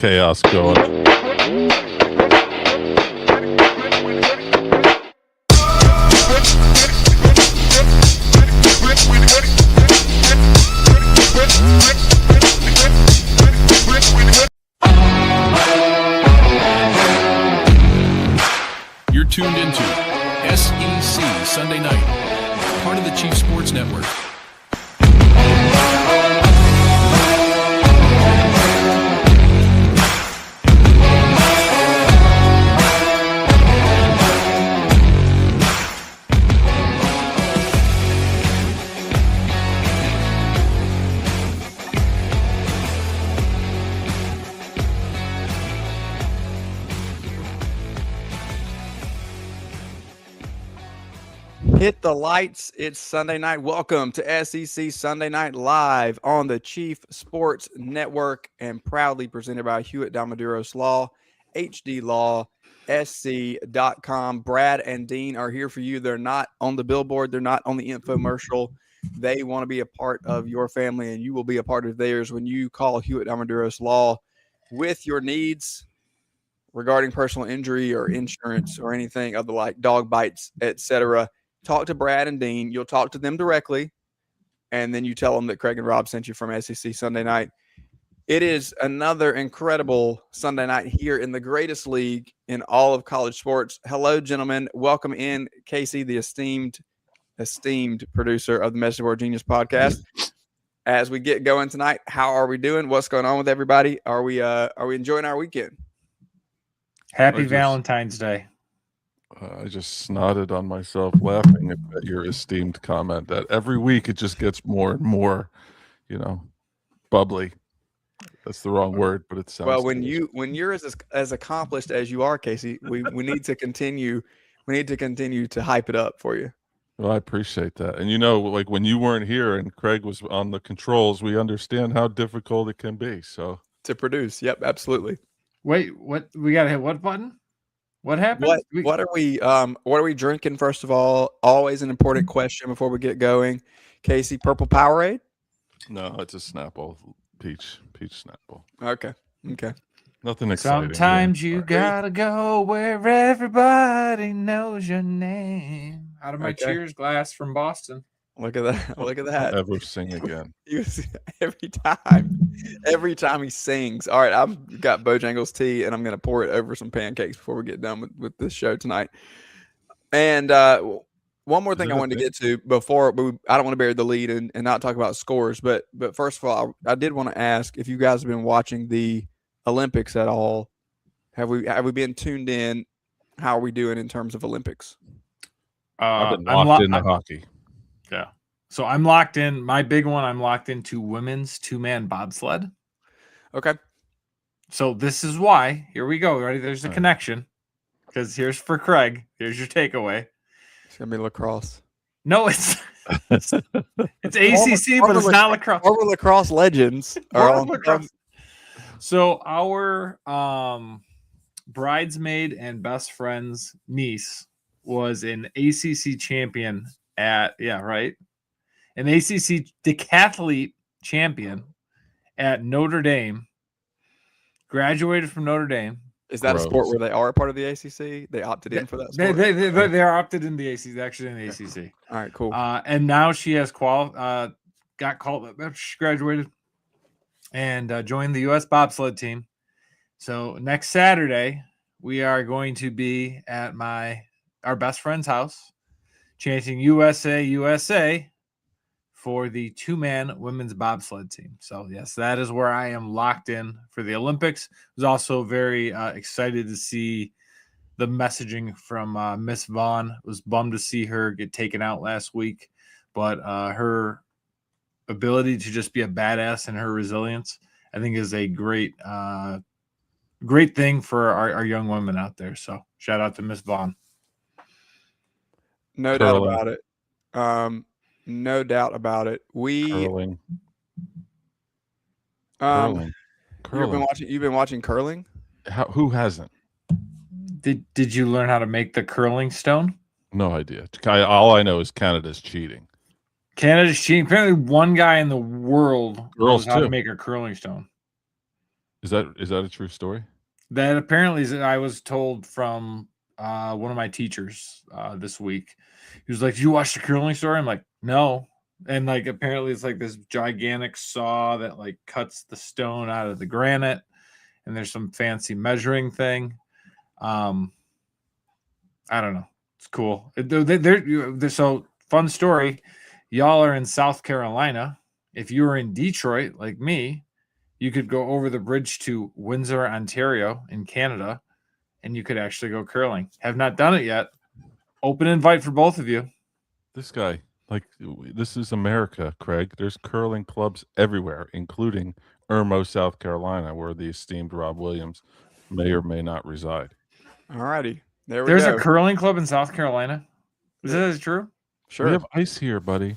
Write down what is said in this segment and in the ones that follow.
chaos going. You're tuned into SEC Sunday Night, part of the Chief Sports Network. Hit the lights. It's Sunday night. Welcome to SEC Sunday Night Live on the Chief Sports Network and proudly presented by Hewitt Dalmaduros Law, HD Law, SC.com. Brad and Dean are here for you. They're not on the billboard. They're not on the infomercial. They want to be a part of your family, and you will be a part of theirs when you call Hewitt Dalmaduros Law with your needs regarding personal injury or insurance or anything of the like, dog bites, etc. Talk to Brad and Dean. You'll talk to them directly, and then you tell them that Craig and Rob sent you from SEC Sunday Night. It is another incredible Sunday night here in the greatest league in all of college sports. Hello, gentlemen. Welcome in, Casey, the esteemed producer of the Message Board Genius podcast. As we get going tonight, how are we doing? What's going on with everybody? Are we enjoying our weekend? Happy Valentine's Day. I just snotted on myself laughing at your esteemed comment that every week it just gets more and more, bubbly. That's the wrong word, but it sounds well. When you're as accomplished as you are, Casey, we need to continue. We need to continue to hype it up for you. Well, I appreciate that. And like when you weren't here and Craig was on the controls, we understand how difficult it can be. So to produce, yep, absolutely. Wait, what? We gotta hit what button? What happened? What are we drinking, first of all? Always an important question before we get going. Casey, Purple Powerade? No, it's a Snapple. Peach Snapple. Okay. Nothing exciting. Sometimes you gotta go where everybody knows your name. Out of my cheers glass from Boston. Look at that. Look at that. Never sing again. Every time he sings. All right, I've got Bojangles tea, and I'm going to pour it over some pancakes before we get done with this show tonight. And one more thing I wanted to get to before, but I don't want to bury the lead and not talk about scores. But first of all, I did want to ask if you guys have been watching the Olympics at all. Have we been tuned in? How are we doing in terms of Olympics? I've been locked into hockey. Yeah. So I'm locked in. My big one, I'm locked into women's 2-man bobsled. Okay. So this is why. Here we go. Ready? There's a connection. Because here's for Craig. Here's your takeaway. It's going to be lacrosse. No, it's ACC, but it's not lacrosse. Our lacrosse legends are on lacrosse. So our bridesmaid and best friend's niece was an ACC champion an ACC decathlete champion at Notre Dame, graduated from Notre Dame. Is that a sport where they are a part of the ACC? They opted in for that sport? They're opted in the ACC, actually in the ACC. All right, cool. And now she has got called, she graduated and joined the U.S. bobsled team. So next Saturday, we are going to be at our best friend's house, chanting USA, USA for the 2-man women's bobsled team. So, yes, that is where I am locked in for the Olympics. I was also very excited to see the messaging from Miss Vaughn. Was bummed to see her get taken out last week, but her ability to just be a badass and her resilience, I think, is a great thing for our young women out there. So, shout out to Miss Vaughn. No doubt about it. No doubt about it. Curling. You've been watching curling? Who hasn't? Did you learn how to make the curling stone? No idea. All I know is Canada's cheating. Canada's cheating. Apparently, one guy in the world knows how too. to make a curling stone. Is that a true story? That apparently I was told from one of my teachers this week. He was like, "Did you watch the curling story?" I'm like, "No." And like apparently it's like this gigantic saw that like cuts the stone out of the granite, and there's some fancy measuring thing. I don't know. It's cool. So fun story. Y'all are in South Carolina. If you were in Detroit, like me, you could go over the bridge to Windsor, Ontario in Canada, and you could actually go curling. Have not done it yet. Open invite for both of you. This guy, like, this is America, Craig. There's curling clubs everywhere, including Irmo, South Carolina, where the esteemed Rob Williams may or may not reside. All righty. There we There's go. a curling club in South Carolina. Is that true? Sure. We have ice here, buddy.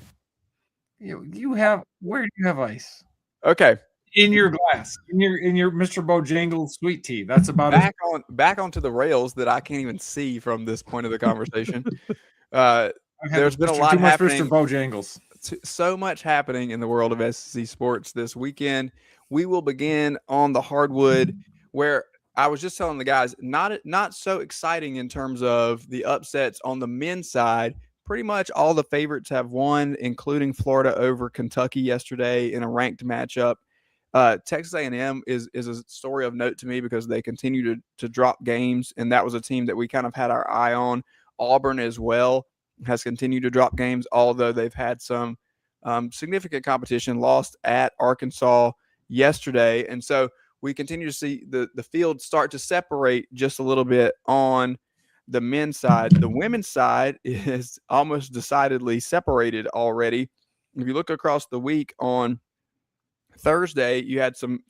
You have, where do you have ice? Okay. In your glass, in your Mr. Bojangles sweet tea. That's about Back onto the rails that I can't even see from this point of the conversation. There's been a lot too much happening. Mr. Bojangles. So much happening in the world of SEC sports this weekend. We will begin on the hardwood, where I was just telling the guys, not so exciting in terms of the upsets on the men's side. Pretty much all the favorites have won, including Florida over Kentucky yesterday in a ranked matchup. Texas A&M is a story of note to me because they continue to drop games, and that was a team that we kind of had our eye on. Auburn as well has continued to drop games, although they've had some significant competition, lost at Arkansas yesterday. And so we continue to see the field start to separate just a little bit on the men's side. The women's side is almost decidedly separated already. If you look across the week, on Thursday, you had some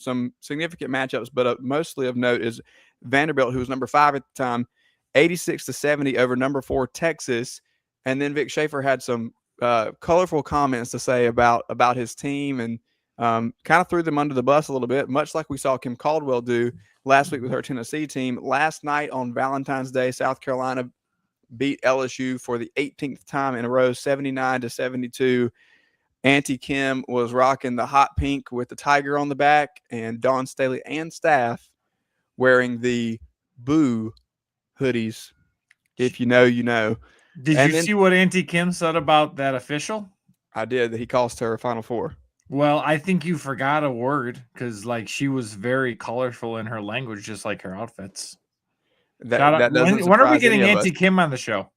significant matchups, but mostly of note is Vanderbilt, who was number 5 at the time, 86-70 over number 4 Texas. And then Vic Schaefer had some colorful comments to say about his team, and kind of threw them under the bus a little bit, much like we saw Kim Caldwell do last week with her Tennessee team. Last night on Valentine's Day, South Carolina beat LSU for the 18th time in a row, 79-72. Auntie Kim was rocking the hot pink with the tiger on the back, and Dawn Staley and staff wearing the Boo hoodies. If you know, you know. Did you see what Auntie Kim said about that official? I did, that he cost her a Final Four. Well, I think you forgot a word, because like she was very colorful in her language, just like her outfits. That doesn't when are we getting any of Auntie us. Kim on the show?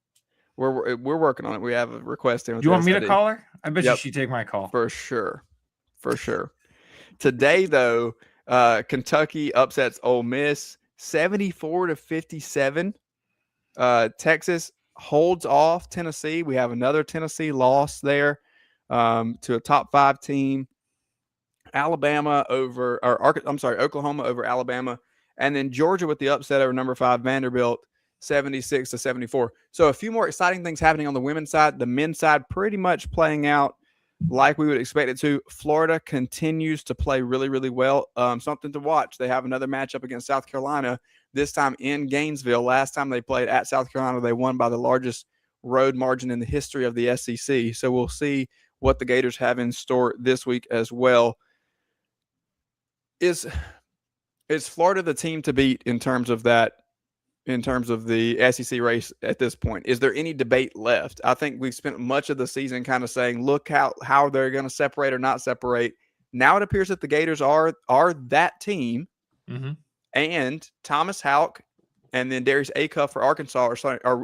We're working on it. We have a request in. Do you want me to call her? I bet Yep. you she'd take my call. For sure. Today, though, Kentucky upsets Ole Miss 74-57. Texas holds off Tennessee. We have another Tennessee loss there to a top 5 team. Oklahoma over Alabama, and then Georgia with the upset over number 5 Vanderbilt, 76-74. So a few more exciting things happening on the women's side. The men's side pretty much playing out like we would expect it to. Florida continues to play really, really well. Something to watch. They have another matchup against South Carolina, this time in Gainesville. Last time they played at South Carolina, they won by the largest road margin in the history of the SEC. So we'll see what the Gators have in store this week as well. Is Florida the team to beat in terms of that? In terms of the SEC race at this point, is there any debate left? I think we've spent much of the season kind of saying, look how they're going to separate or not separate. Now it appears that the Gators are that team, and Thomas Houck and then Darius Acuff for Arkansas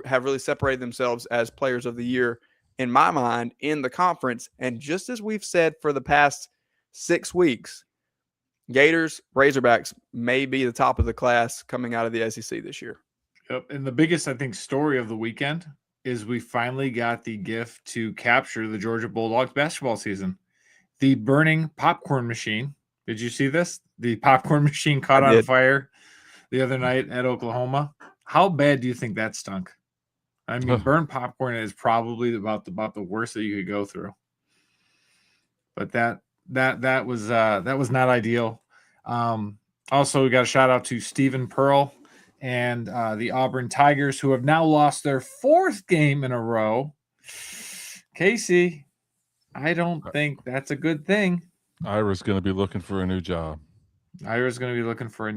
have really separated themselves as players of the year, in my mind, in the conference. And just as we've said for the past 6 weeks, Gators, Razorbacks may be the top of the class coming out of the SEC this year. Yep. And the biggest, I think, story of the weekend is we finally got the gift to capture the Georgia Bulldogs basketball season. The burning popcorn machine. Did you see this? The popcorn machine caught on fire the other night at Oklahoma. How bad do you think that stunk? I mean, burnt popcorn is probably about the worst that you could go through. But that was not ideal. Also, we got a shout out to Stephen Pearl and the Auburn Tigers, who have now lost their 4th game in a row. Casey, I don't think that's a good thing. Ira's going to be looking for a new job. Ira's going to be looking for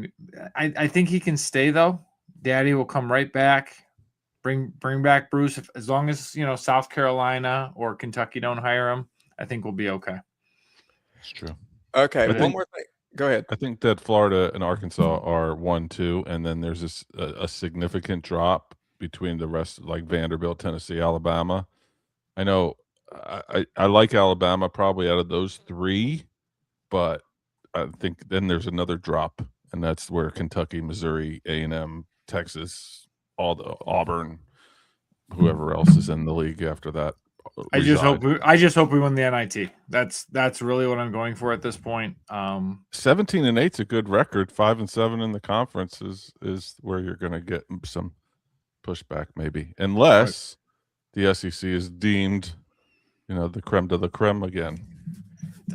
I think he can stay though. Daddy will come right back. Bring back Bruce as long as South Carolina or Kentucky don't hire him. I think we'll be okay. It's true. Okay, one more thing. Go ahead. I think that Florida and Arkansas are 1-2, and then there's a significant drop between the rest, like Vanderbilt, Tennessee, Alabama. I know I like Alabama probably out of those three, but I think then there's another drop, and that's where Kentucky, Missouri, A&M, Texas, all the Auburn, whoever else is in the league after that. I just hope we win the NIT. That's really what I'm going for at this point. 17-8 is a good record. 5-7 in the conference is where you're going to get some pushback, maybe, unless the SEC is deemed, the creme de la creme again.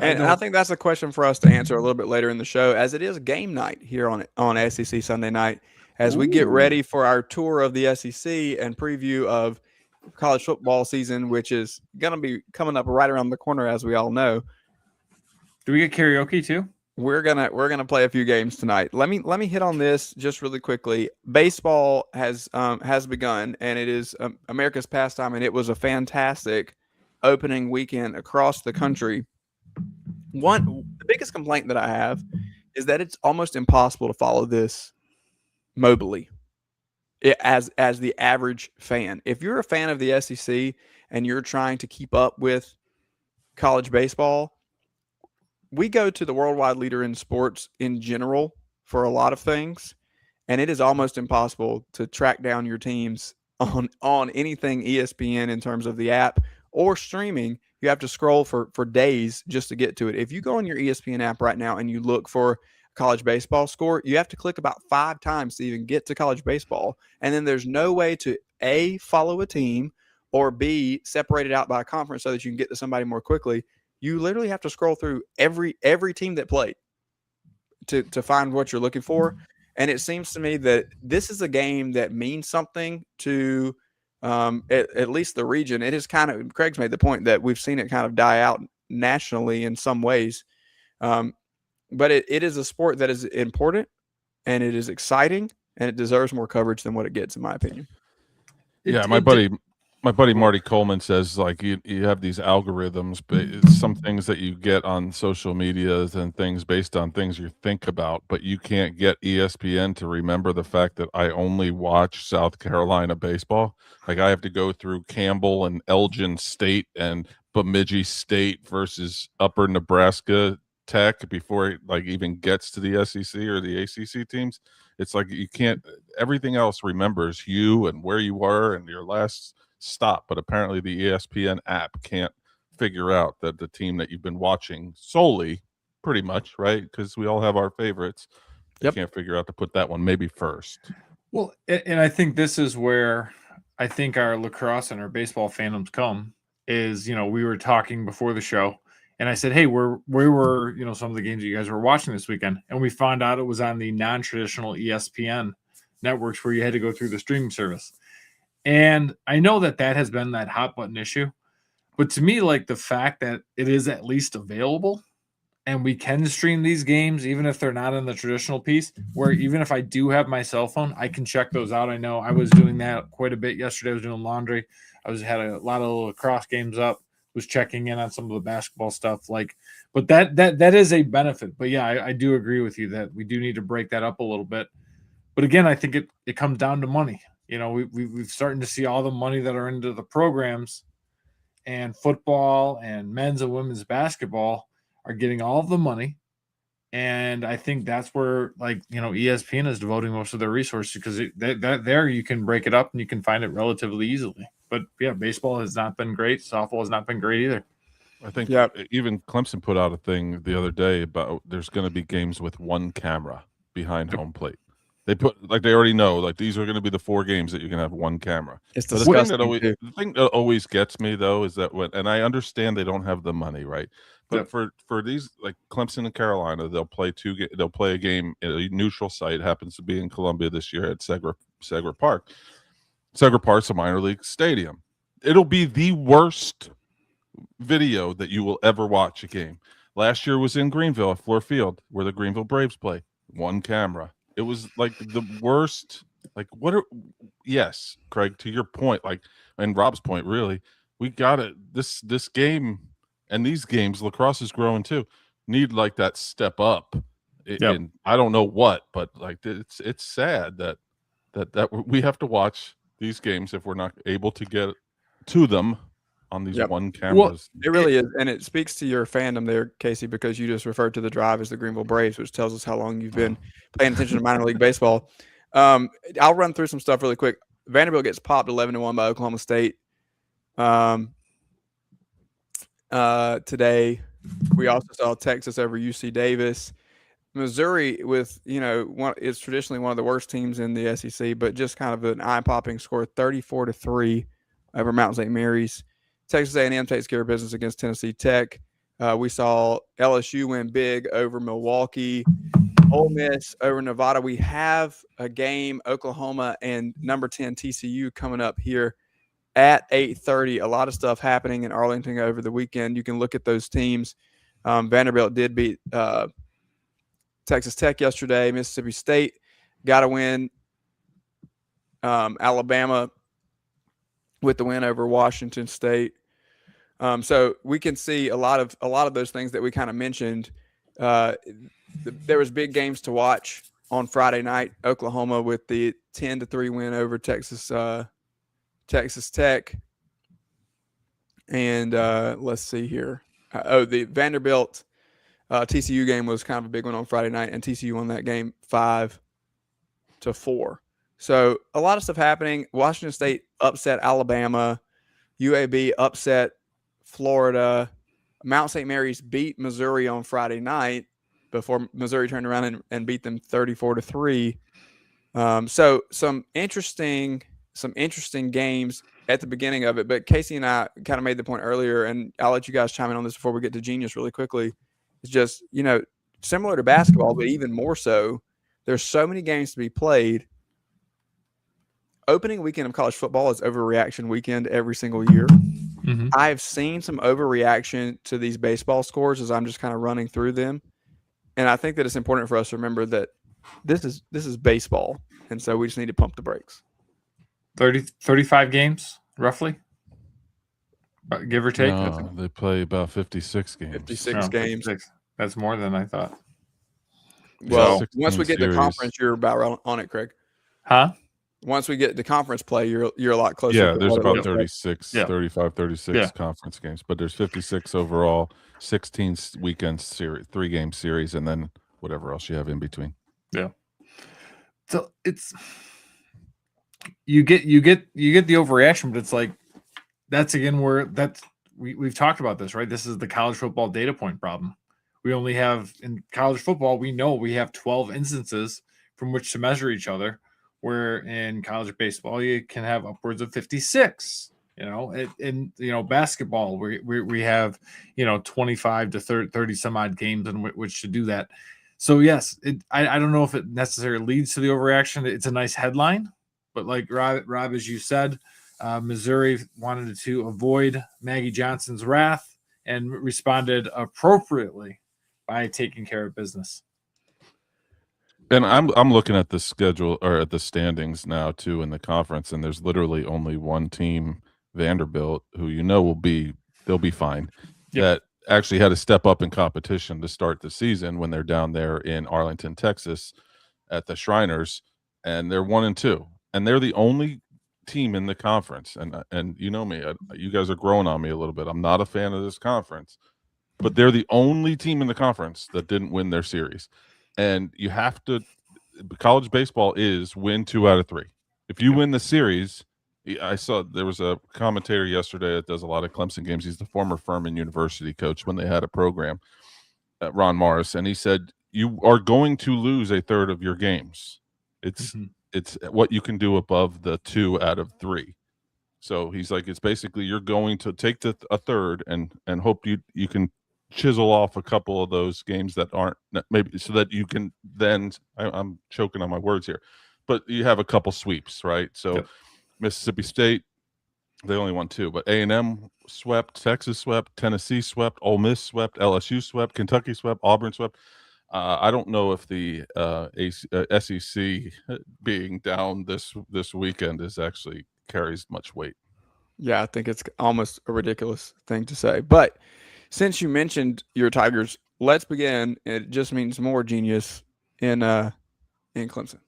And I think that's a question for us to answer a little bit later in the show, as it is game night here on SEC Sunday night, as we get ready for our tour of the SEC and preview of college football season, which is going to be coming up right around the corner, as we all know. Do we get karaoke too? We're gonna play a few games tonight. Let me hit on this just really quickly. Baseball has begun, and it is America's pastime, and it was a fantastic opening weekend across the country. The biggest complaint that I have is that it's almost impossible to follow this mobily. As the average fan. If you're a fan of the SEC and you're trying to keep up with college baseball, we go to the worldwide leader in sports in general for a lot of things, and it is almost impossible to track down your teams on anything ESPN in terms of the app or streaming. You have to scroll for days just to get to it. If you go on your ESPN app right now and you look for college baseball score, you have to click about 5 times to even get to college baseball. And then there's no way to A, follow a team, or B, separate it out by a conference so that you can get to somebody more quickly. You literally have to scroll through every team that played to find what you're looking for. And it seems to me that this is a game that means something to at least the region. It is Craig's made the point that we've seen it kind of die out nationally in some ways. But it is a sport that is important, and it is exciting, and it deserves more coverage than what it gets, in my opinion. Yeah, my buddy Marty Coleman says, like, you have these algorithms, but it's some things that you get on social media and things based on things you think about, but you can't get ESPN to remember the fact that I only watch South Carolina baseball. Like, I have to go through Campbell and Elgin State and Bemidji State versus Upper Nebraska Tech before it even gets to the SEC or the ACC teams. It's like you can't. Everything else remembers you and where you were and your last stop, but apparently the ESPN app can't figure out that the team that you've been watching solely, pretty much, right? Because we all have our favorites. They can't figure out to put that one maybe first. Well, and I think this is where I think our lacrosse and our baseball fandoms come. Is we were talking before the show. And I said, hey, where were some of the games you guys were watching this weekend? And we found out it was on the non-traditional ESPN networks where you had to go through the streaming service. And I know that has been that hot button issue. But to me, like, the fact that it is at least available and we can stream these games, even if they're not in the traditional piece, where even if I do have my cell phone, I can check those out. I know I was doing that quite a bit yesterday. I was doing laundry. Had a lot of lacrosse games up. Was checking in on some of the basketball stuff, but that is a benefit. But yeah, I do agree with you that we do need to break that up a little bit. But again, I think it comes down to money. We've starting to see all the money that are into the programs, and football and men's and women's basketball are getting all of the money. And I think that's where ESPN is devoting most of their resources, because there you can break it up and you can find it relatively easily. But yeah, baseball has not been great. Softball has not been great either. I think even Clemson put out a thing the other day about there's going to be games with one camera behind home plate. They put they already know these are going to be the 4 games that you can have one camera. It's the thing that always gets me though is that and I understand they don't have the money, right? But for these Clemson and Carolina, they'll play a game at a neutral site. Happens to be in Columbia this year at Segra Park. Segra Park's a minor league stadium. It'll be the worst video that you will ever watch a game. Last year was in Greenville at Fluor Field, where the Greenville Braves play. One camera. It was like the worst. Like, yes, Craig, to your point, like, and Rob's point, really, we got it. This game and these games, lacrosse is growing too, need like that step up. And I don't know what, but like it's sad that we have to watch these games if we're not able to get to them on these one cameras. Well, it really is, and it speaks to your fandom there, Casey, because you just referred to the Drive as the Greenville Braves, which tells us how long you've been paying attention to minor league baseball. I'll run through some stuff really quick. Vanderbilt gets popped 11-1 by Oklahoma State. Today, we also saw Texas over UC Davis. Missouri with, it's traditionally one of the worst teams in the SEC, but just kind of an eye-popping score, 34-3 over Mount St. Mary's. Texas A&M takes care of business against Tennessee Tech. We saw LSU win big over Milwaukee. Ole Miss over Nevada. We have a game, Oklahoma and number 10 TCU coming up here at 8:30. A lot of stuff happening in Arlington over the weekend. You can look at those teams. Vanderbilt did beat Texas Tech yesterday. Mississippi State got a win. Alabama with the win over Washington State. So we can see a lot of those things that we kind of mentioned. There was big games to watch on Friday night. Oklahoma with the 10-3 win over Texas Tech. And let's see here. The Vanderbilt TCU game was kind of a big one on Friday night, and TCU won that game 5-4. So a lot of stuff happening. Washington State upset Alabama. UAB upset Florida. Mount St. Mary's beat Missouri on Friday night before Missouri turned around and beat them 34-3. So some interesting games at the beginning of it. But Casey and I kind of made the point earlier, and I'll let you guys chime in on this before we get to Genius really quickly. It's just, similar to basketball, but even more so, there's so many games to be played. Opening weekend of college football is overreaction weekend every single year. Mm-hmm. I've seen some overreaction to these baseball scores as I'm just kind of running through them. And I think that it's important for us to remember that this is baseball. And so we just need to pump the brakes. 35 games, roughly? Give or take? No, they play about 56 games. 56 games. 56. That's more than I thought. Well, once we get to conference, you're about on it, Craig. Huh? Once we get to conference play, you're a lot closer. Yeah, there's about 35, 36 conference games, but there's 56 overall, 16 weekend series, 3-game series, and then whatever else you have in between. Yeah. So it's you get the overreaction, but it's like that's again where we've talked about this, right? This is the college football data point problem. We only have in college football, we know we have 12 instances from which to measure each other. Where in college baseball you can have upwards of 56, in basketball we have 25 to 30 some odd games in which to do that. So yes, I don't know if it necessarily leads to the overreaction. It's a nice headline, but like Rob, as you said, Missouri wanted to avoid Maggie Johnson's wrath and responded appropriately by taking care of business. And I'm looking at the schedule or at the standings now too in the conference, and there's literally only one team, Vanderbilt, who they'll be fine. Yep. That actually had to step up in competition to start the season when they're down there in Arlington, Texas, at the Shriners, and they're 1-2, and they're the only team in the conference. And you know me, you guys are growing on me a little bit. I'm not a fan of this conference, but they're the only team in the conference that didn't win their series. And you have to – college baseball is win 2 out of 3. If you win the series – I saw there was a commentator yesterday that does a lot of Clemson games. He's the former Furman University coach when they had a program, Ron Morris, and he said, you are going to lose a third of your games. It's what you can do above the 2 out of 3. So he's like, it's basically you're going to take a third and hope you can – chisel off a couple of those games that aren't maybe so that you can then I'm choking on my words here, but you have a couple sweeps, right? So Mississippi State They only won 2, but A&M swept, Texas swept, Tennessee swept, Ole Miss swept, LSU swept, Kentucky swept, Auburn swept. I don't know if the SEC being down this weekend is actually carries much weight. Yeah, I think it's almost a ridiculous thing to say. But since you mentioned your Tigers, let's begin. It just means more genius in Clemson.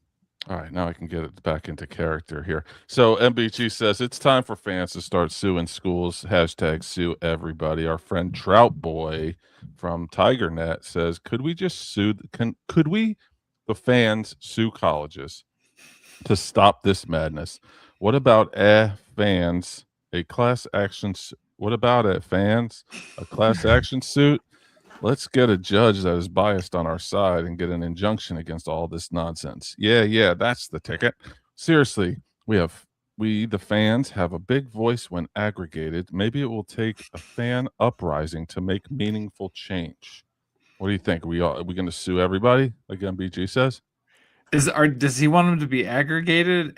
All right, now I can get it back into character here. So MBG says it's time for fans to start suing schools. Hashtag sue everybody. Our friend Trout Boy from TigerNet says, could we just sue? Could we, the fans, sue colleges to stop this madness? What about fans? A class action. What about fans? A class action suit? Let's get a judge that is biased on our side and get an injunction against all this nonsense. Yeah, that's the ticket. Seriously, we the fans have a big voice when aggregated. Maybe it will take a fan uprising to make meaningful change. What do you think? Are we going to sue everybody, like MBG says? Does he want them to be aggravated?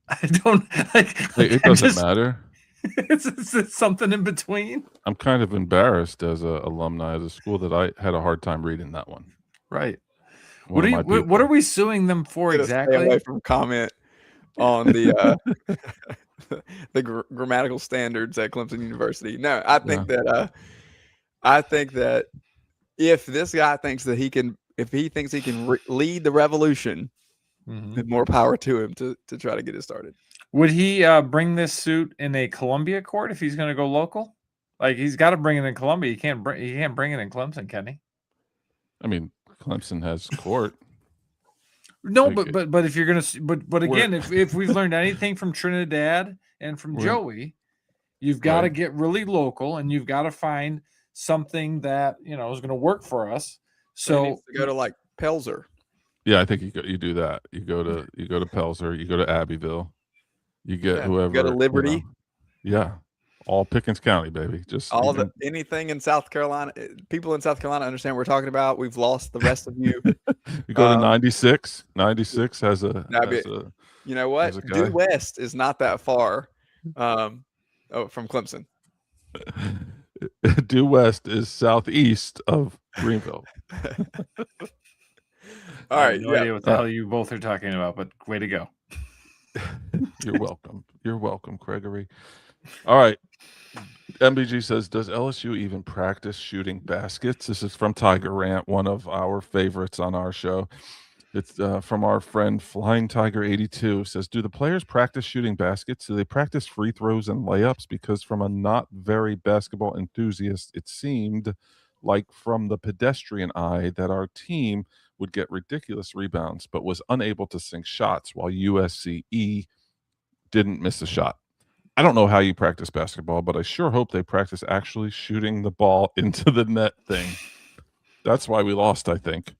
I don't. It doesn't matter. It's something in between. I'm kind of embarrassed as an alumni of the school that I had a hard time reading that one. Right. What are we suing them for exactly? Stay away from comment on the grammatical standards at Clemson University. No, I think that if this guy thinks that he can lead the revolution, then more power to him to try to get it started. Would he bring this suit in a Columbia court if he's going to go local? Like, he's got to bring it in Columbia. He can't bring it in Clemson, can he? I mean, Clemson has court. No, but if you're going to, but again, if we've learned anything from Trinidad and from Joey, you've got to get really local, and you've got to find something that is going to work for us. So he needs to go to like Pelzer. Yeah, I think you do that. You go to Pelzer. You go to Abbeville. You get whoever. You go to Liberty. Yeah, all Pickens County, baby. Just anything in South Carolina. People in South Carolina understand what we're talking about. We've lost the rest of you. You go to 96. 96 has a. You know what? Due West is not that far from Clemson. Due West is southeast of Greenville. All right. No idea what the hell you both are talking about, but way to go. You're welcome. You're welcome, Gregory. All right. MBG says, does LSU even practice shooting baskets? This is from Tiger Rant, one of our favorites on our show. It's from our friend Flying Tiger 82. Says, do the players practice shooting baskets? Do they practice free throws and layups? Because from a not very basketball enthusiast, it seemed like from the pedestrian eye that our team would get ridiculous rebounds, but was unable to sink shots while USCE didn't miss a shot. I don't know how you practice basketball, but I sure hope they practice actually shooting the ball into the net thing. That's why we lost, I think.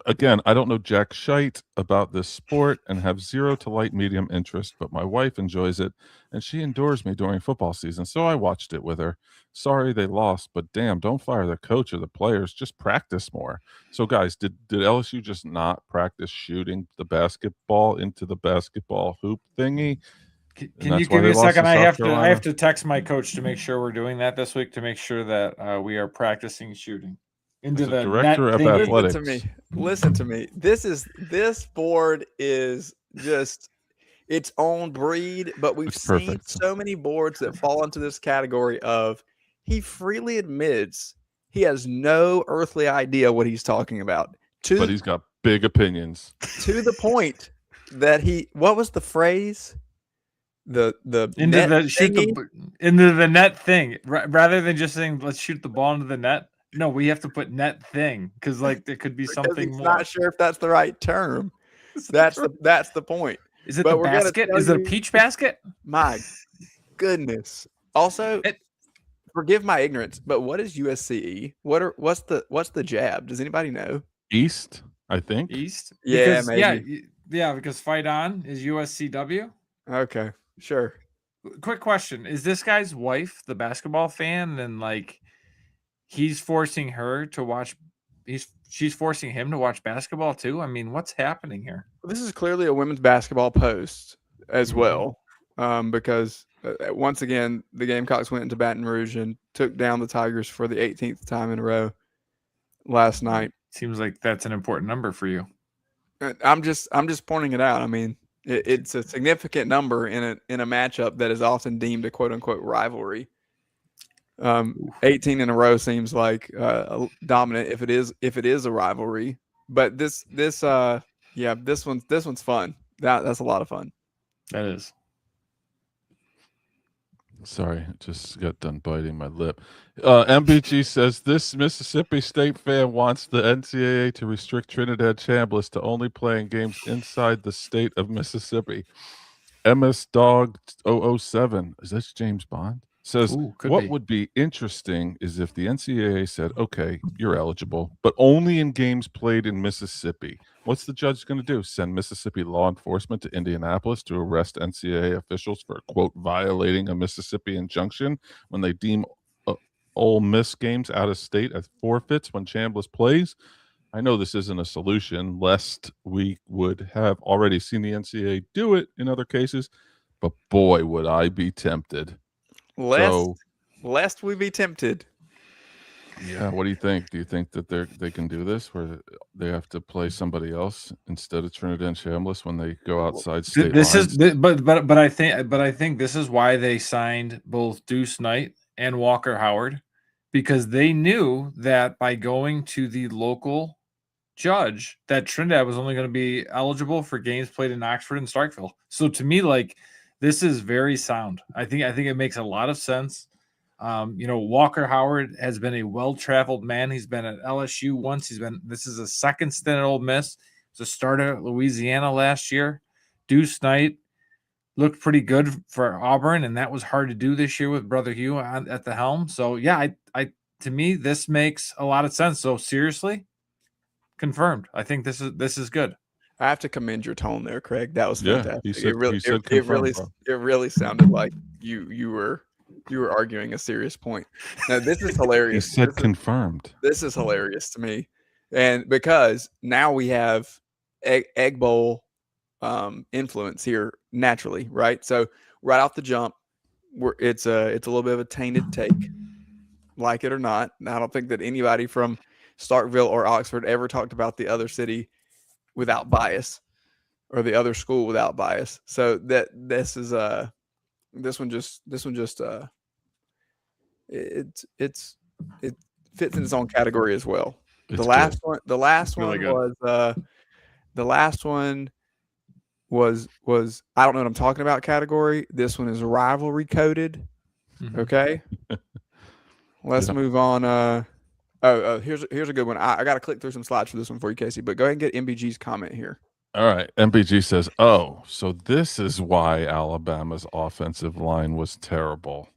Again, I don't know jack shite about this sport and have zero to light medium interest, but my wife enjoys it, and she endures me during football season, so I watched it with her. Sorry they lost, but damn, don't fire the coach or the players. Just practice more. So, guys, did LSU just not practice shooting the basketball into the basketball hoop thingy? Can you give me a second? I have to text my coach to make sure we're doing that this week, to make sure that we are practicing shooting. Into the director of athletics. Listen to me. This board is just its own breed, but we've seen so many boards that fall into this category of he freely admits he has no earthly idea what he's talking about. But he's got big opinions. To the point that what was the phrase? The into the net thing, rather than just saying let's shoot the ball into the net. No, we have to put net thing because there could be something more. Not sure if that's the right term. That's the point. Is it the basket? Is it a peach basket? My goodness. Also, forgive my ignorance, but what is USCE? What's the jab? Does anybody know? East, I think. East. Yeah, maybe. Yeah, because Fight On is USCW. Okay, sure. Quick question: is this guy's wife the basketball fan, and he's forcing her to watch? She's forcing him to watch basketball too. I mean, what's happening here? This is clearly a women's basketball post as well. because once again the Gamecocks went into Baton Rouge and took down the Tigers for the 18th time in a row last night. Seems like that's an important number for you. I'm just pointing it out. I mean, it's a significant number in a matchup that is often deemed a quote unquote rivalry. 18 in a row seems like dominant if it is a rivalry. But this one's fun. That's a lot of fun. That is. Sorry, I just got done biting my lip. MBG says this Mississippi State fan wants the NCAA to restrict Trinidad Chambliss to only playing games inside the state of Mississippi. MS Dog 007, is that James Bond? Says what would be interesting is if the NCAA said, okay, you're eligible, but only in games played in Mississippi. What's the judge going to do? Send Mississippi law enforcement to Indianapolis to arrest NCAA officials for, quote, violating a Mississippi injunction when they deem Ole Miss games out of state as forfeits when Chambliss plays? I know this isn't a solution, lest we would have already seen the NCAA do it in other cases, but boy, would I be tempted. Lest we be tempted. Yeah, what do you think? Do you think that they can do this, where they have to play somebody else instead of Trinidad Chambliss when they go outside state lines? But I think this is why they signed both Deuce Knight and Walker Howard, because they knew that by going to the local judge that Trinidad was only going to be eligible for games played in Oxford and Starkville. So to me, like, this is very sound. I think it makes a lot of sense. Walker Howard has been a well-traveled man. He's been at LSU once. This is a second stint at Ole Miss. He was a starter at Louisiana last year. Deuce Knight looked pretty good for Auburn, and that was hard to do this year with Brother Hugh at the helm. So yeah, to me, this makes a lot of sense. So seriously, confirmed. I think this is good. I have to commend your tone there, Craig. That was fantastic. It really sounded like you were arguing a serious point. Now this is hilarious. He said confirmed. This is hilarious to me, and because now we have Egg Bowl influence here naturally, right? So right off the jump, it's a little bit of a tainted take, like it or not. I don't think that anybody from Starkville or Oxford ever talked about the other city without bias, or the other school without bias. So that this one just it fits in its own category as well. The last one was I don't know what I'm talking about category. This one is rivalry coded. Mm-hmm. Okay. Let's move on. Here's a good one. I got to click through some slides for this one for you, Casey, but go ahead and get MBG's comment here. All right. MBG says, oh, so this is why Alabama's offensive line was terrible.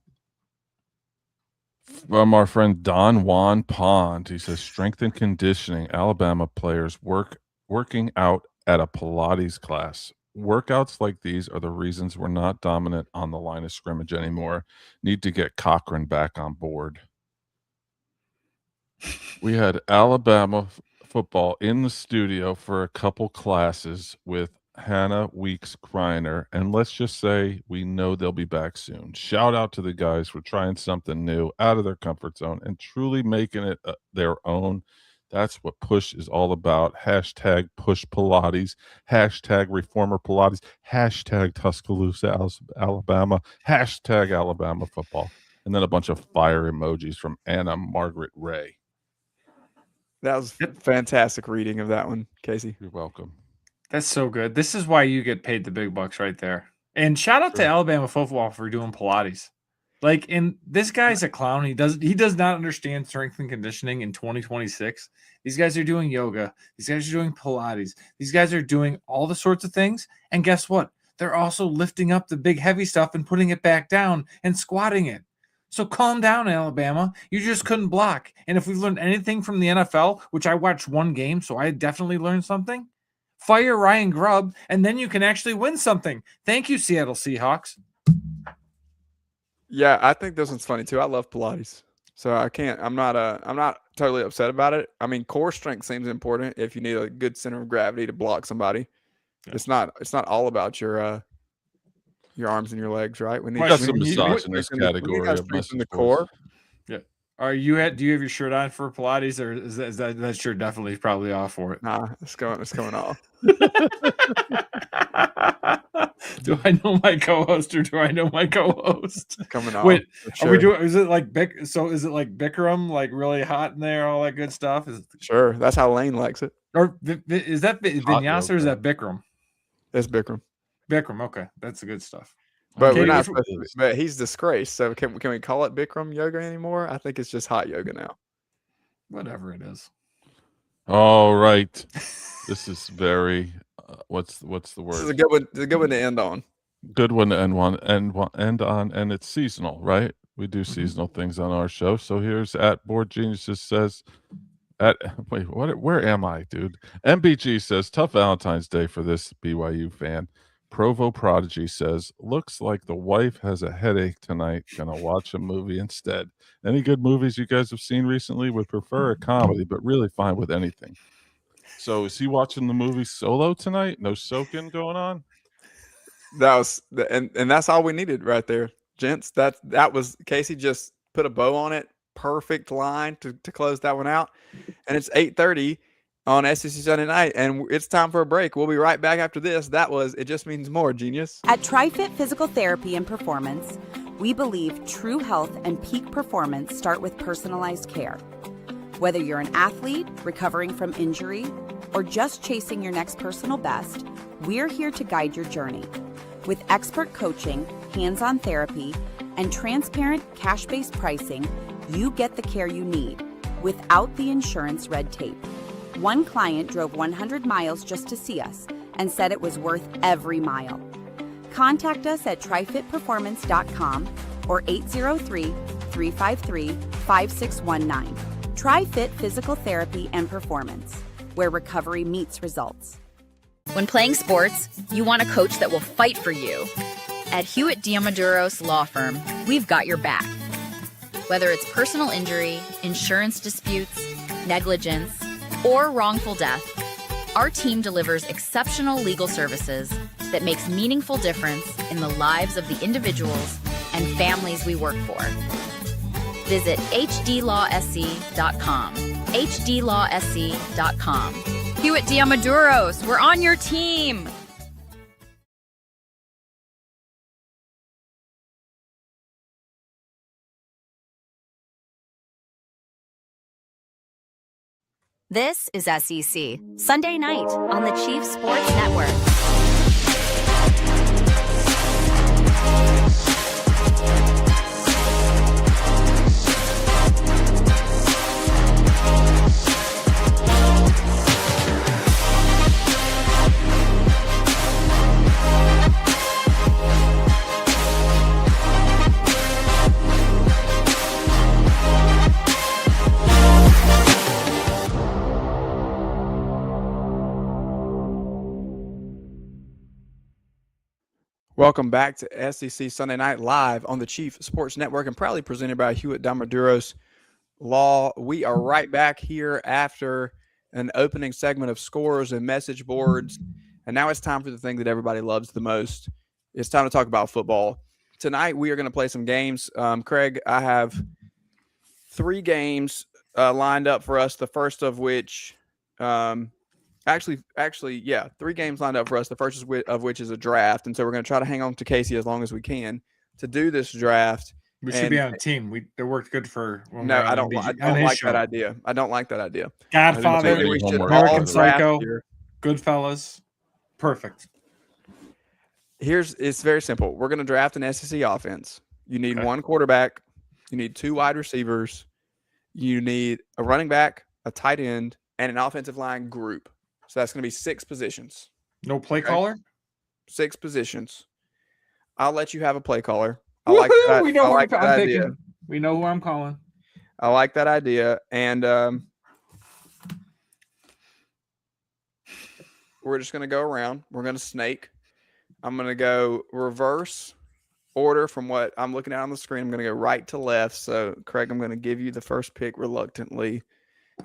From our friend Don Juan Pond, he says, strength and conditioning. Alabama players working out at a Pilates class. Workouts like these are the reasons we're not dominant on the line of scrimmage anymore. Need to get Cochran back on board. We had Alabama football in the studio for a couple classes with Hannah Weeks Kreiner, and let's just say we know they'll be back soon. Shout out to the guys for trying something new out of their comfort zone and truly making it their own. That's what push is all about. Hashtag push Pilates, hashtag reformer Pilates, hashtag Tuscaloosa, Alabama, hashtag Alabama football, and then a bunch of fire emojis from Anna Margaret Ray. That was fantastic reading of that one, Casey. You're welcome. That's so good. This is why you get paid the big bucks right there. And shout out to Alabama football for doing Pilates. Like, and this guy's a clown. He does not understand strength and conditioning in 2026. These guys are doing yoga. These guys are doing Pilates. These guys are doing all the sorts of things. And guess what? They're also lifting up the big heavy stuff and putting it back down and squatting it. So calm down, Alabama. You just couldn't block. And if we've learned anything from the NFL, which I watched one game, so I definitely learned something, fire Ryan Grubb, and then you can actually win something. Thank you, Seattle Seahawks. Yeah, I think this one's funny too. I love Pilates, so I'm not totally upset about it. I mean, core strength seems important if you need a good center of gravity to block somebody. Yeah. It's not all about your your arms and your legs, right? We need Got Question, some you- massage in this strengthen the- we category gotta of strengthen message the boards. core. Do you have your shirt on for Pilates, or is that shirt definitely probably off for it? Nah, it's coming off. Do I know my co-host or do I know my co-host? It's coming off. Wait, for are we sure. doing? Is it like Is it like Bikram, like really hot in there, all that good stuff? Sure, that's how Lane likes it. Or is that Vinyasa or is yoga. that Bikram? It's Bikram, Bikram, okay, that's the good stuff. but Okay, we're not. which- supposed to- But he's disgraced. So can we call it Bikram yoga anymore? I think it's just hot yoga now. Whatever it is. All right. This is very what's the This is a word? good one. It's a good one to end on. Good one to end on, and it's seasonal, right? We do seasonal things on our show. So here's at Board Geniuses says where am I, dude? MBG says tough Valentine's Day for this BYU fan. Provo Prodigy says looks like the wife has a headache tonight. Gonna watch a movie instead. Any good movies you guys have seen recently? Would prefer a comedy, but really fine with anything. So is he watching the movie Solo tonight? No soaking going on? That was and that's all we needed right there, gents. That was Casey just put a bow on it. Perfect line to close that one out. And it's 8:30 on SEC Sunday Night, and it's time for a break. We'll be right back after this. That was It Just Means More, genius. At TriFit Physical Therapy and Performance, we believe true health and peak performance start with personalized care. Whether you're an athlete recovering from injury or just chasing your next personal best, we're here to guide your journey. With expert coaching, hands-on therapy, and transparent cash-based pricing, you get the care you need without the insurance red tape. One client drove 100 miles just to see us and said it was worth every mile. Contact us at trifitperformance.com or 803-353-5619. TriFit Physical Therapy and Performance, where recovery meets results. When playing sports, you want a coach that will fight for you. At Hewitt Diamaduros Law Firm, we've got your back. Whether it's personal injury, insurance disputes, negligence, or wrongful death, our team delivers exceptional legal services that makes meaningful difference in the lives of the individuals and families we work for. Visit hdlawsc.com. hdlawsc.com. Hewitt Diamaduros, we're on your team. This is SEC Sunday Night on the Chief Sports Network. Welcome back to SEC Sunday Night Live on the Chief Sports Network and proudly presented by Hewitt Diamaduros Law. We are right back here after an opening segment of scores and message boards. And now it's time for the thing that everybody loves the most. It's time to talk about football. Tonight, we are going to play some games. Craig, I have 3 games lined up for us, the first of which Actually, 3 games lined up for us. The first of which is a draft, and so we're going to try to hang on to Casey as long as we can to do this draft. We should be on a team. They worked good for. No, I don't like that idea. I don't like that idea. Godfather, Maybe we should all American draft Psycho, here. Goodfellas, perfect. It's very simple. We're going to draft an SEC offense. You need 1 quarterback. You need 2 wide receivers. You need a running back, a tight end, and an offensive line group. So that's going to be 6 positions. No play caller? 6 positions. I'll let you have a play caller. I like that. We know I who like that I'm idea. picking. We know who I'm calling. I like that idea. And we're just going to go around. We're going to snake. I'm going to go reverse order from what I'm looking at on the screen. I'm going to go right to left. So, Craig, I'm going to give you the first pick reluctantly.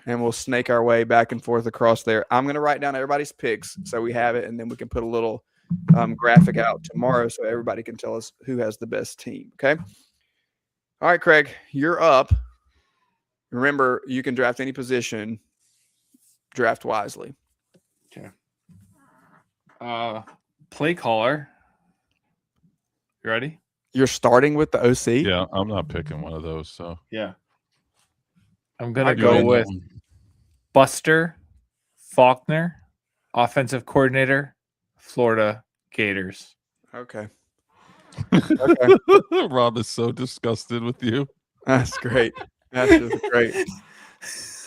And we'll snake our way back and forth across there. I'm going to write down everybody's picks so we have it, and then we can put a little graphic out tomorrow so everybody can tell us who has the best team. Okay. All right, Craig, you're up. Remember, you can draft any position. Draft wisely. Okay. Play caller. You ready? You're starting with the OC? Yeah, I'm not picking one of those. So Yeah. I'm going to I go go with Buster Faulkner, offensive coordinator, Florida Gators. Okay. Rob is so disgusted with you. That's great. That's just great.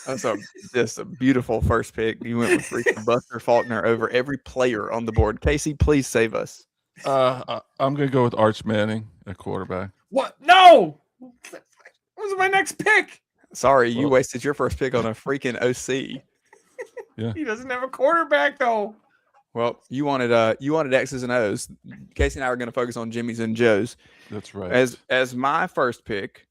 That's just a beautiful first pick. You went with freaking Buster Faulkner over every player on the board. Casey, please save us. I'm going to go with Arch Manning at quarterback. What? No! What was my next pick? Sorry, you Well- wasted your first pick on a freaking OC. He doesn't have a quarterback, though. Well, you wanted X's and O's. Casey and I are going to focus on Jimmy's and Joe's. That's right. As my first pick,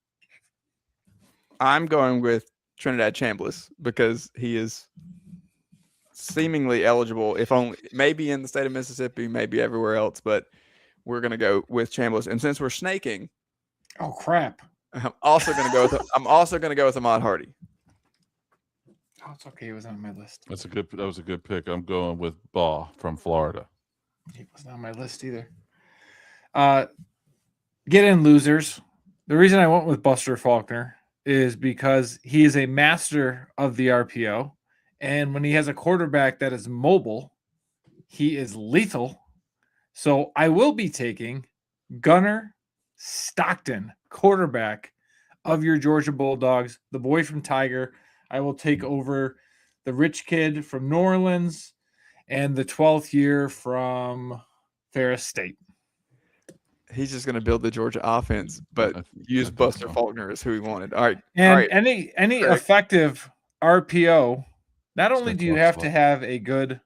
I'm going with Trinidad Chambliss because he is seemingly eligible, if only maybe in the state of Mississippi, maybe everywhere else, but we're going to go with Chambliss. And since we're snaking, Oh, crap. I'm also going to go with Ahmad Hardy. Oh, it's okay. It was on my list. That was a good pick. I'm going with Baugh from Florida. He wasn't on my list either. Get in, losers. The reason I went with Buster Faulkner is because he is a master of the RPO. And when he has a quarterback that is mobile, he is lethal. So I will be taking Gunnar Stockton, quarterback of your Georgia Bulldogs, the boy from Tiger. I will take over the rich kid from New Orleans and the 12th year from Ferris State. He's just going to build the Georgia offense, but I use think Buster so. Faulkner is who he wanted. All right. And all right. any Correct. effective RPO, not only That's do you rough have spot. to have a good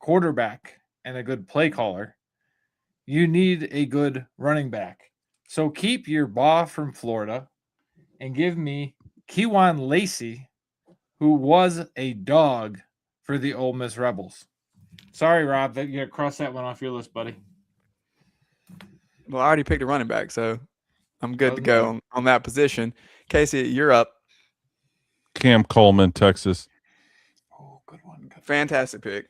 quarterback and a good play caller, you need a good running back. So keep your Baugh from Florida and give me Kewan Lacey, who was a dog for the Ole Miss Rebels. Sorry, Rob, that you got to cross that one off your list, buddy. Well, I already picked a running back, so I'm good to Doesn't go matter. on that position. Casey, you're up. Cam Coleman, Texas. Oh, good one. Fantastic pick.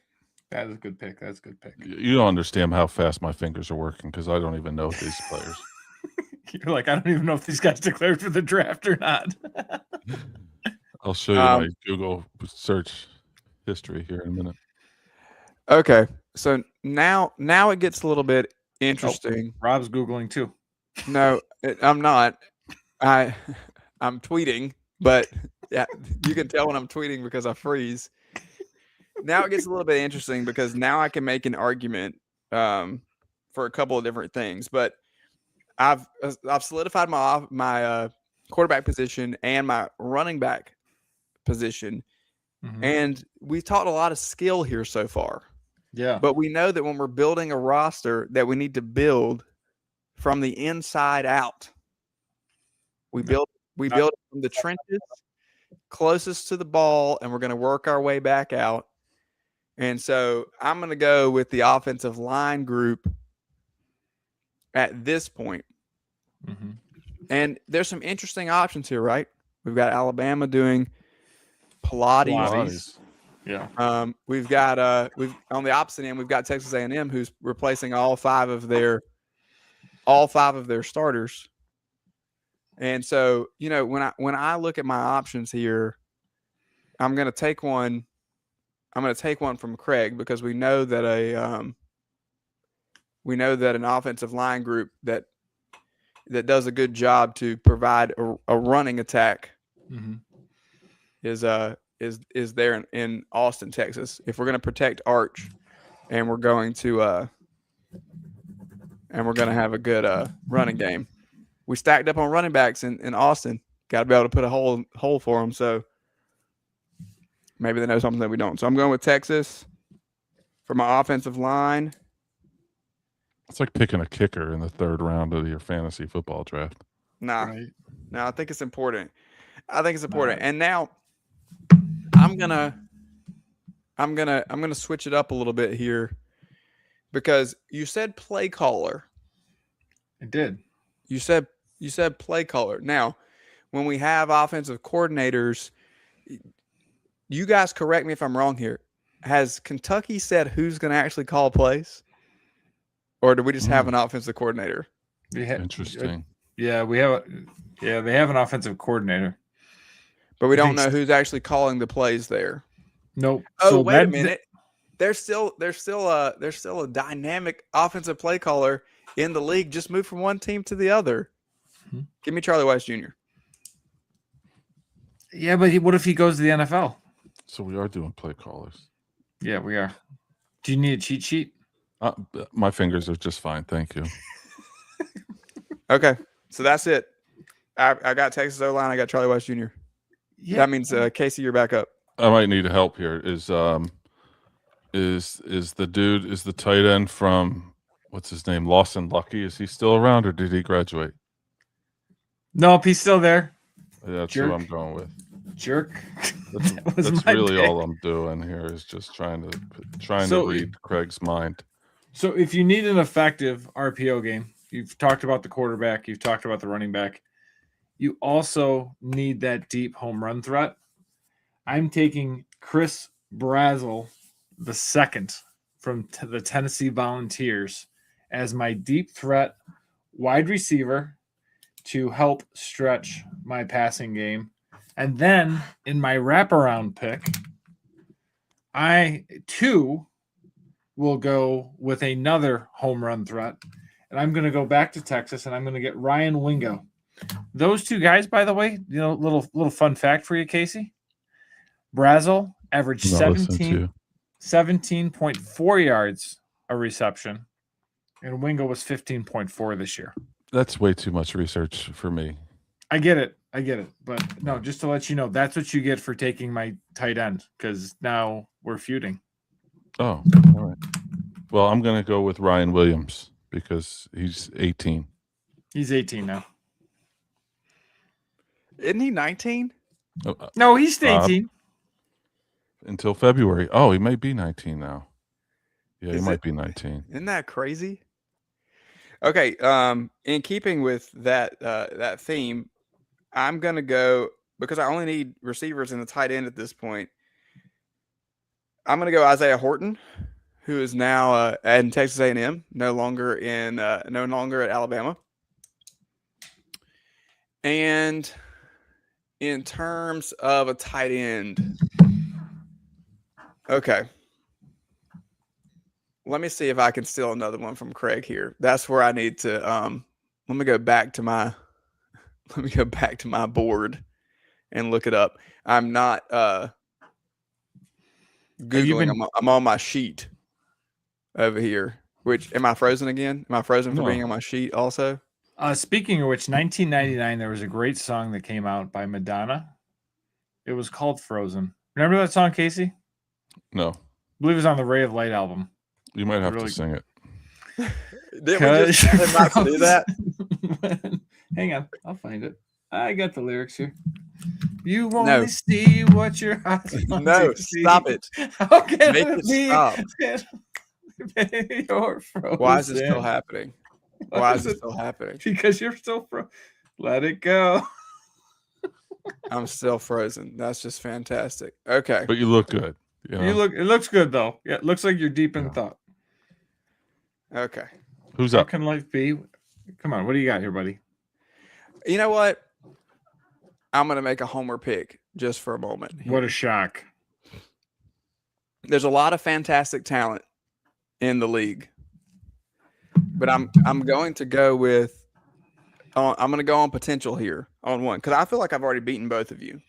That is a good pick. That's a good pick. You don't understand how fast my fingers are working because I don't even know these players. You're like, I don't even know if these guys declared for the draft or not. I'll show you my Google search history here in a minute. Okay, so now it gets a little bit interesting. Rob's Googling too. No, I'm not. I'm tweeting, but yeah, you can tell when I'm tweeting because I freeze. Now it gets a little bit interesting because now I can make an argument for a couple of different things. But I've solidified my quarterback position and my running back position, and we've taught a lot of skill here so far. Yeah. But we know that when we're building a roster that we need to build from the inside out. We build it from the trenches closest to the ball, and we're going to work our way back out. And so I'm going to go with the offensive line group at this point. And there's some interesting options here, right? We've got Alabama doing Pilates. Yeah. We've got we've on the opposite end, we've got Texas A&M who's replacing all five of their starters. And so, you know, when I look at my options here, I'm going to take one from Craig because we know that an offensive line group that does a good job to provide a running attack is there in Austin, Texas. If we're going to protect Arch and we're going to have a good running game. We stacked up on running backs in Austin. Got to be able to put a hole for them. So maybe they know something that we don't. So I'm going with Texas for my offensive line. It's like picking a kicker in the third round of your fantasy football draft. No, I think it's important. Right. And now I'm gonna switch it up a little bit here because you said play caller. It did. You said play caller. Now, when we have offensive coordinators, you guys correct me if I'm wrong here. Has Kentucky said who's going to actually call plays? Or do we just have an offensive coordinator? Interesting. Yeah, we have. They have an offensive coordinator, but we don't know who's actually calling the plays there. Nope. Oh, so wait a minute. There's still a dynamic offensive play caller in the league. Just move from one team to the other. Mm-hmm. Give me Charlie Weiss Jr. Yeah, but what if he goes to the NFL? So we are doing play callers. Yeah, we are. Do you need a cheat sheet? My fingers are just fine. Thank you. Okay. So that's it. I got Texas O-line. I got Charlie Weiss Jr. Yeah. That means Casey, you're back up. I might need help here. Is the tight end from what's his name? Lawson Lucky? Is he still around or did he graduate? Nope, he's still there. Yeah, that's who I'm going with. Jerk. That's really all I'm doing here is just trying to read Craig's mind. So if you need an effective RPO game, you've talked about the quarterback, you've talked about the running back. You also need that deep home run threat. I'm taking Chris Brazzell II from the Tennessee Volunteers as my deep threat wide receiver to help stretch my passing game. And then in my wraparound pick, I too will go with another home run threat. And I'm going to go back to Texas and I'm going to get Ryan Wingo. Those two guys, by the way, little fun fact for you, Casey. Brazzell averaged 17.4 yards a reception, and Wingo was 15.4 this year. That's way too much research for me. I get it. But no, just to let you know, that's what you get for taking my tight end, because now we're feuding. Oh, all right. Well, I'm going to go with Ryan Williams because he's 18. He's 18 now. Isn't he 19? No, he's 18. Until February. Oh, he might be 19 now. Yeah, he might be 19. Isn't that crazy? Okay, in keeping with that theme, I'm going to go, because I only need receivers in the tight end at this point, I'm going to go Isaiah Horton, who is now in Texas A&M, no longer at Alabama. And in terms of a tight end, okay. Let me see if I can steal another one from Craig here. That's where I need to let me go back to my board and look it up. I'm not Googling. I'm on my sheet over here. Which, am I frozen again? Am I frozen for being on my sheet also? Speaking of which, 1999, there was a great song that came out by Madonna. It was called Frozen. Remember that song, Casey? No. I believe it was on the Ray of Light album. You might have to sing it. Didn't we just tell him not to do that? Hang on. I'll find it. I got the lyrics here. You only see what your eyes want to see. Stop it. How can Make it stop. You're frozen. Why is it still happening? Why is it still happening? Because you're still frozen. Let it go. I'm still frozen. That's just fantastic. Okay. But you look good. You know? It looks good though. Yeah, it looks like you're deep in thought. Okay. Who's up? How can life be? Come on, what do you got here, buddy? You know what? I'm going to make a homer pick just for a moment. What a shock. There's a lot of fantastic talent in the league. But I'm going to go with I'm going to go on potential here on one cuz I feel like I've already beaten both of you.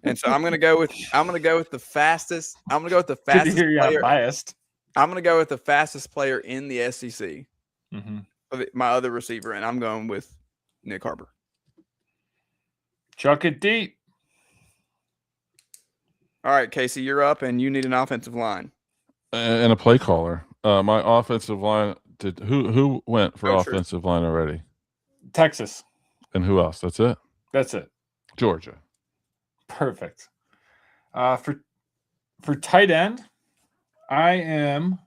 And so I'm going to go with the fastest. I'm going to go with the fastest player. Biased. I'm going to go with the fastest player in the SEC. Mm-hmm. My other receiver, and I'm going with Nick Harbor. Chuck it deep. All right, Casey, you're up, and you need an offensive line and a play caller. My offensive line who went for offensive line already? Texas. And who else? That's it. That's it. Georgia. Perfect. For tight end, I am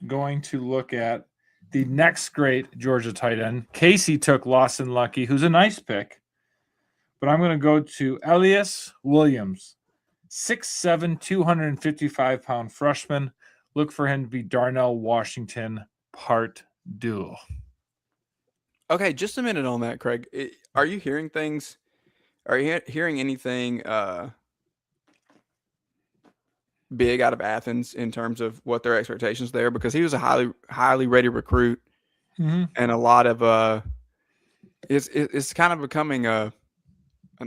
going to look at the next great Georgia tight end. Casey took Lawson Lucky, who's a nice pick. But I'm going to go to Elias Williams, 6'7", 255-pound freshman. Look for him to be Darnell Washington Part 2. Okay, just a minute on that, Craig. Are you hearing things? Are you hearing anything big out of Athens in terms of what their expectations there? Because he was a highly rated recruit, and a lot of it's kind of becoming an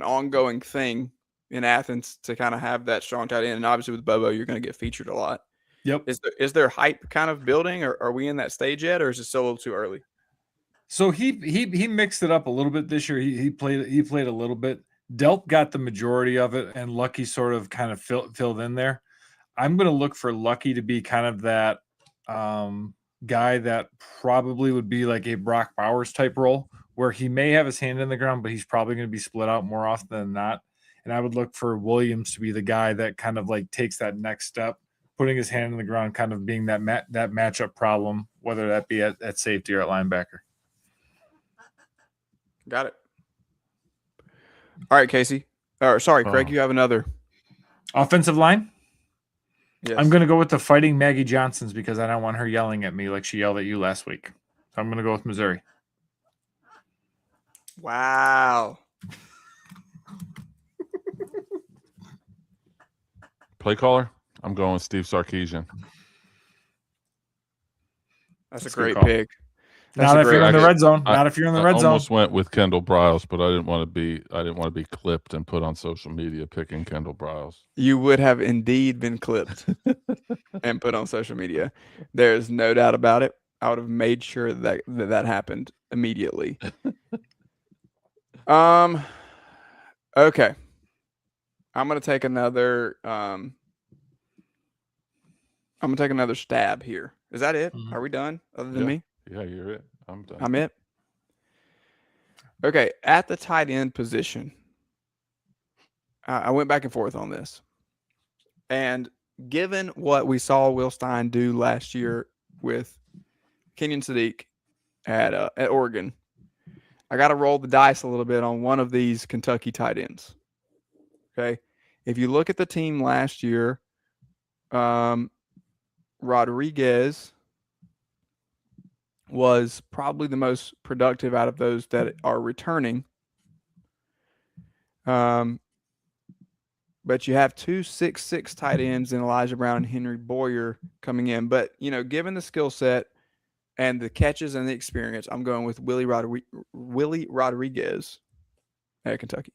ongoing thing in Athens to kind of have that strong tight end. And obviously with Bobo, you're going to get featured a lot. Yep. Is there hype kind of building, or are we in that stage yet, or is it still a little too early? So he mixed it up a little bit this year. He played a little bit. Delp got the majority of it, and Lucky sort of kind of filled in there. I'm going to look for Lucky to be kind of that guy that probably would be like a Brock Bowers type role, where he may have his hand in the ground, but he's probably going to be split out more often than not. And I would look for Williams to be the guy that kind of like takes that next step, putting his hand in the ground, kind of being that matchup problem, whether that be at safety or at linebacker. Got it. All right, Casey. Sorry, Craig, you have another. Offensive line? Yes. I'm going to go with the Fighting Maggie Johnsons because I don't want her yelling at me like she yelled at you last week. So I'm going to go with Missouri. Wow. Play caller? I'm going with Steve Sarkisian. That's a good great call. pick. Not if you're in the red zone. Not if you're in the red I zone. almost went with Kendall Briles, but I didn't want to be clipped and put on social media picking Kendall Briles. You would have indeed been clipped and put on social media. There's no doubt about it. I would have made sure that happened immediately. Okay. I'm gonna take another stab here. Is that it? Mhm. Are we done? Other than me? Yeah, you're it. I'm done. I'm it. Okay, at the tight end position, I went back and forth on this. And given what we saw Will Stein do last year with Kenyon Sadiq at Oregon, I got to roll the dice a little bit on one of these Kentucky tight ends. Okay, if you look at the team last year, Rodriguez was probably the most productive out of those that are returning. But you have 2 6'6" tight ends in Elijah Brown and Henry Boyer coming in. But, given the skill set and the catches and the experience, I'm going with Willie Rodriguez at Kentucky.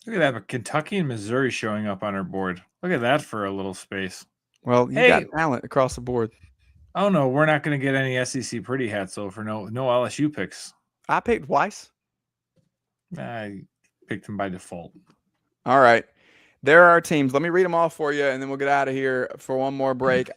Look at that. Kentucky and Missouri showing up on our board. Look at that for a little space. Well, you got talent across the board. Oh, no, we're not going to get any SEC pretty hats, though, for no LSU picks. I picked Weiss. I picked him by default. All right. There are teams. Let me read them all for you, and then we'll get out of here for one more break.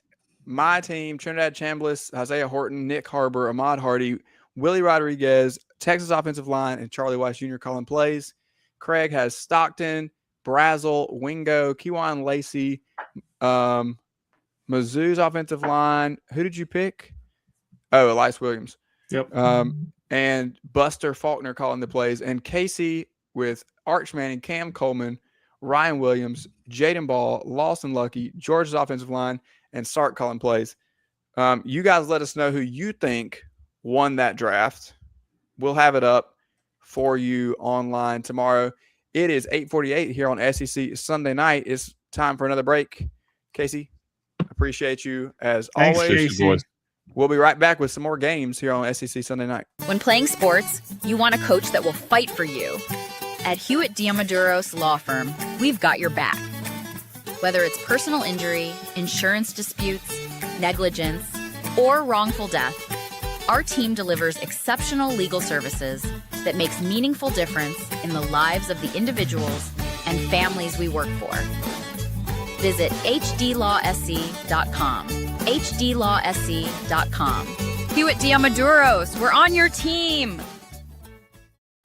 My team, Trinidad Chambliss, Isaiah Horton, Nick Harbor, Ahmad Hardy, Willie Rodriguez, Texas offensive line, and Charlie Weiss Jr. calling plays. Craig has Stockton, Brazel, Wingo, Kejuan Lacey, Mizzou's offensive line. Who did you pick? Oh, Elias Williams. Yep. And Buster Faulkner calling the plays. And Casey with Arch Manning, Cam Coleman, Ryan Williams, Jaden Ball, Lawson Lucky, Georgia's offensive line, and Sark calling plays. You guys let us know who you think won that draft. We'll have it up for you online tomorrow. It is 8:48 here on SEC Sunday night. It's time for another break. Casey, appreciate you as Thanks, always. Casey. We'll be right back with some more games here on SEC Sunday night. When playing sports, you want a coach that will fight for you. At Hewitt Diamaduros Law Firm, we've got your back. Whether it's personal injury, insurance disputes, negligence, or wrongful death, our team delivers exceptional legal services that makes meaningful difference in the lives of the individuals and families we work for. Visit hdlawsc.com. hdlawsc.com. Hewitt Diamaduros, we're on your team.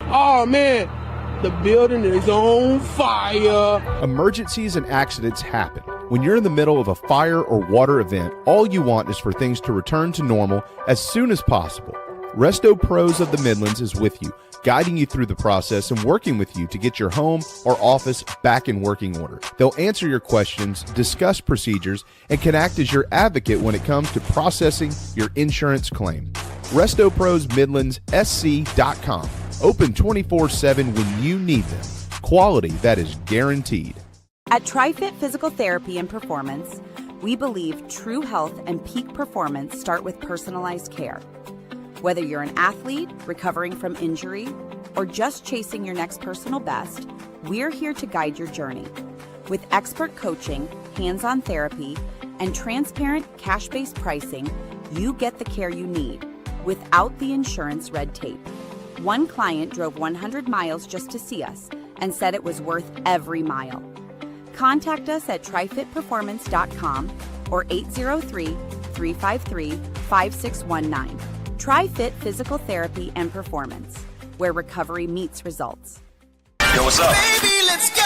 Oh man, the building is on fire. Emergencies and accidents happen, When you're in the middle of a fire or water event, all you want is for things to return to normal as soon as possible. Resto Pros of the Midlands is with you, guiding you through the process and working with you to get your home or office back in working order. They'll answer your questions, discuss procedures, and can act as your advocate when it comes to processing your insurance claim. RestoProsMidlandsSC.com. Open 24/7 when you need them. Quality that is guaranteed. At TriFit Physical Therapy and Performance, we believe true health and peak performance start with personalized care. Whether you're an athlete recovering from injury or just chasing your next personal best, we're here to guide your journey. With expert coaching, hands-on therapy, and transparent cash-based pricing, you get the care you need without the insurance red tape. One client drove 100 miles just to see us and said it was worth every mile. Contact us at trifitperformance.com or 803-353-5619. TriFit Physical Therapy and Performance, where recovery meets results. Yo, what's up? Baby, let's go!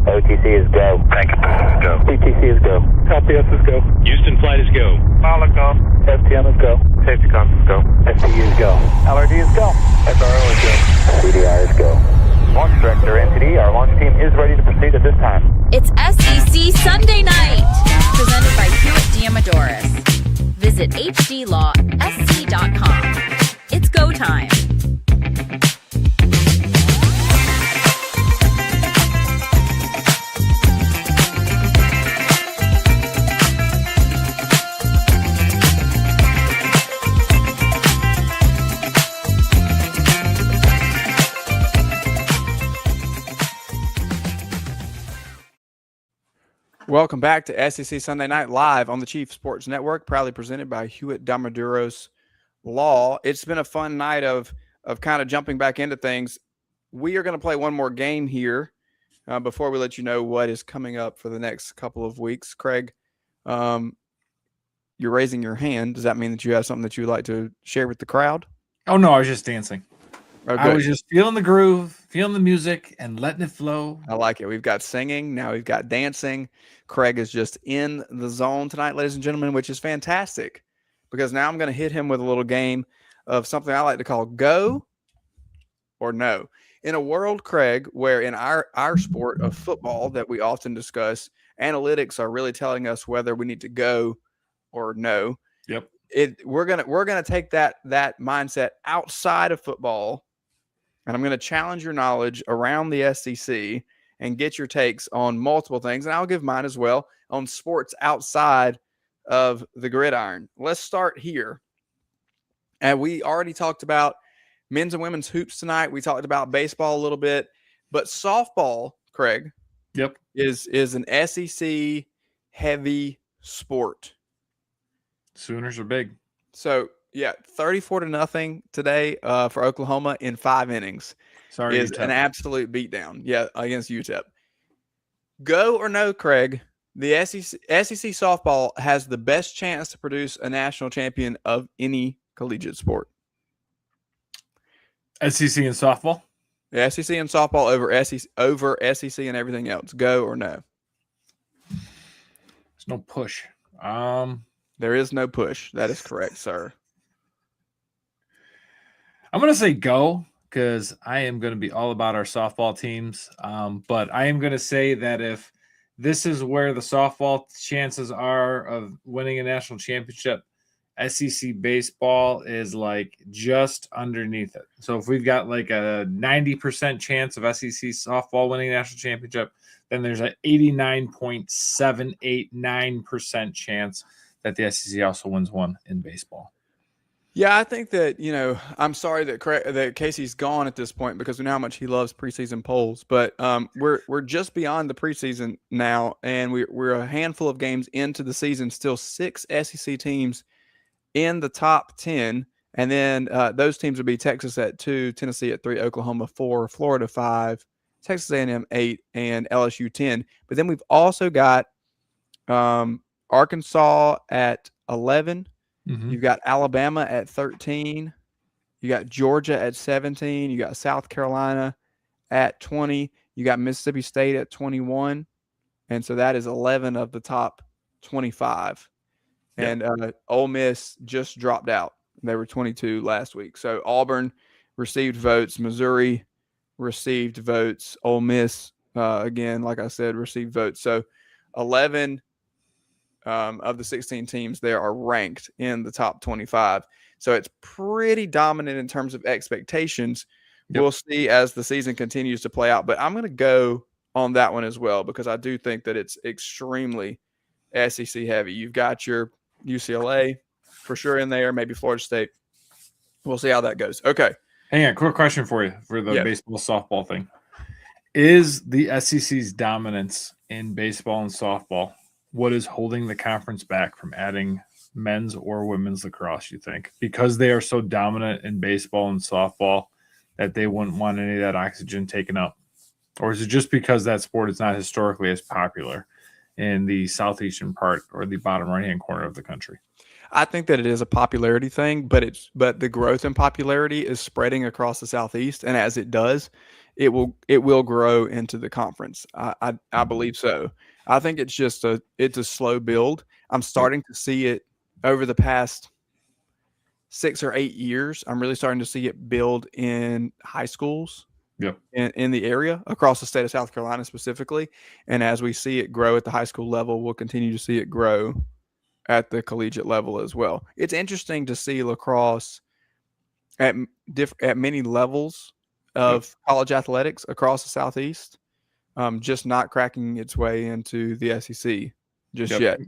OTC is go. Packet go. PTC is go. LPS is go. Houston flight is go. Pilot go. FTM is go. Safety con is go. SCU is go. LRD is go. SRO is go. CDI is go. Launch director, NTD, our launch team is ready to proceed at this time. It's SEC Sunday Night, presented by Hewitt Diamodoros. Visit hdlawsc.com. It's go time. Welcome back to SEC Sunday Night Live on the Chief Sports Network, proudly presented by Hewitt Diamodoros Law. It's been a fun night of kind of jumping back into things. We are going to play one more game here before we let you know what is coming up for the next couple of weeks. Craig, you're raising your hand. Does that mean that you have something that you would like to share with the crowd? Oh, no, I was just dancing. Oh, I was just feeling the groove, feeling the music, and letting it flow. I like it. We've got singing. Now we've got dancing. Craig is just in the zone tonight, ladies and gentlemen, which is fantastic because now I'm going to hit him with a little game of something I like to call go or no. In a world, Craig, where in our sport of football that we often discuss, analytics are really telling us whether we need to go or no. Yep. We're gonna take that mindset outside of football. And I'm going to challenge your knowledge around the SEC and get your takes on multiple things. And I'll give mine as well on sports outside of the gridiron. Let's start here. And we already talked about men's and women's hoops tonight. We talked about baseball a little bit. But softball, Craig, Yep. is an SEC heavy sport. Sooners are big. So, yeah, 34-0 today for Oklahoma in 5 innings. Sorry, is UTEP. an absolute beatdown. Yeah, against UTEP. Go or no, Craig? The SEC softball has the best chance to produce a national champion of any collegiate sport. SEC and softball? The SEC and softball over SEC and everything else. Go or no? There's no push. There is no push. That is correct, sir. I'm going to say go because I am going to be all about our softball teams. But I am going to say that if this is where the softball chances are of winning a national championship, SEC baseball is like just underneath it. So if we've got like a 90% chance of SEC softball winning a national championship, then there's an 89.789% chance that the SEC also wins one in baseball. Yeah, I think that, I'm sorry that Casey's gone at this point because we know how much he loves preseason polls, but we're just beyond the preseason now, and we're a handful of games into the season, still 6 SEC teams in the top 10, and then those teams would be Texas at 2, Tennessee at 3, Oklahoma 4, Florida 5, Texas A&M 8, and LSU 10. But then we've also got Arkansas at 11. Mm-hmm. You've got Alabama at 13. You got Georgia at 17. You got South Carolina at 20. You got Mississippi State at 21. And so that is 11 of the top 25. Yep. And Ole Miss just dropped out. They were 22 last week. So Auburn received votes. Missouri received votes. Ole Miss, again, like I said, received votes. So 11 of the 16 teams there are ranked in the top 25. So it's pretty dominant in terms of expectations. Yep. We'll see as the season continues to play out. But I'm going to go on that one as well because I do think that it's extremely SEC heavy. You've got your UCLA for sure in there, maybe Florida State. We'll see how that goes. Okay. Hang on, quick question for you for the baseball softball thing. Is the SEC's dominance in baseball and softball what is holding the conference back from adding men's or women's lacrosse, you think? Because they are so dominant in baseball and softball that they wouldn't want any of that oxygen taken up? Or is it just because that sport is not historically as popular in the southeastern part or the bottom right-hand corner of the country? I think that it is a popularity thing, but the growth in popularity is spreading across the Southeast, and as it does, it will grow into the conference. I believe so. I think it's just a slow build. I'm starting to see it over the past 6 or 8 years. I'm really starting to see it build in high schools. Yep. In the area across the state of South Carolina specifically. And as we see it grow at the high school level, we'll continue to see it grow at the collegiate level as well. It's interesting to see lacrosse at many levels of college athletics across the Southeast, just not cracking its way into the SEC just yet.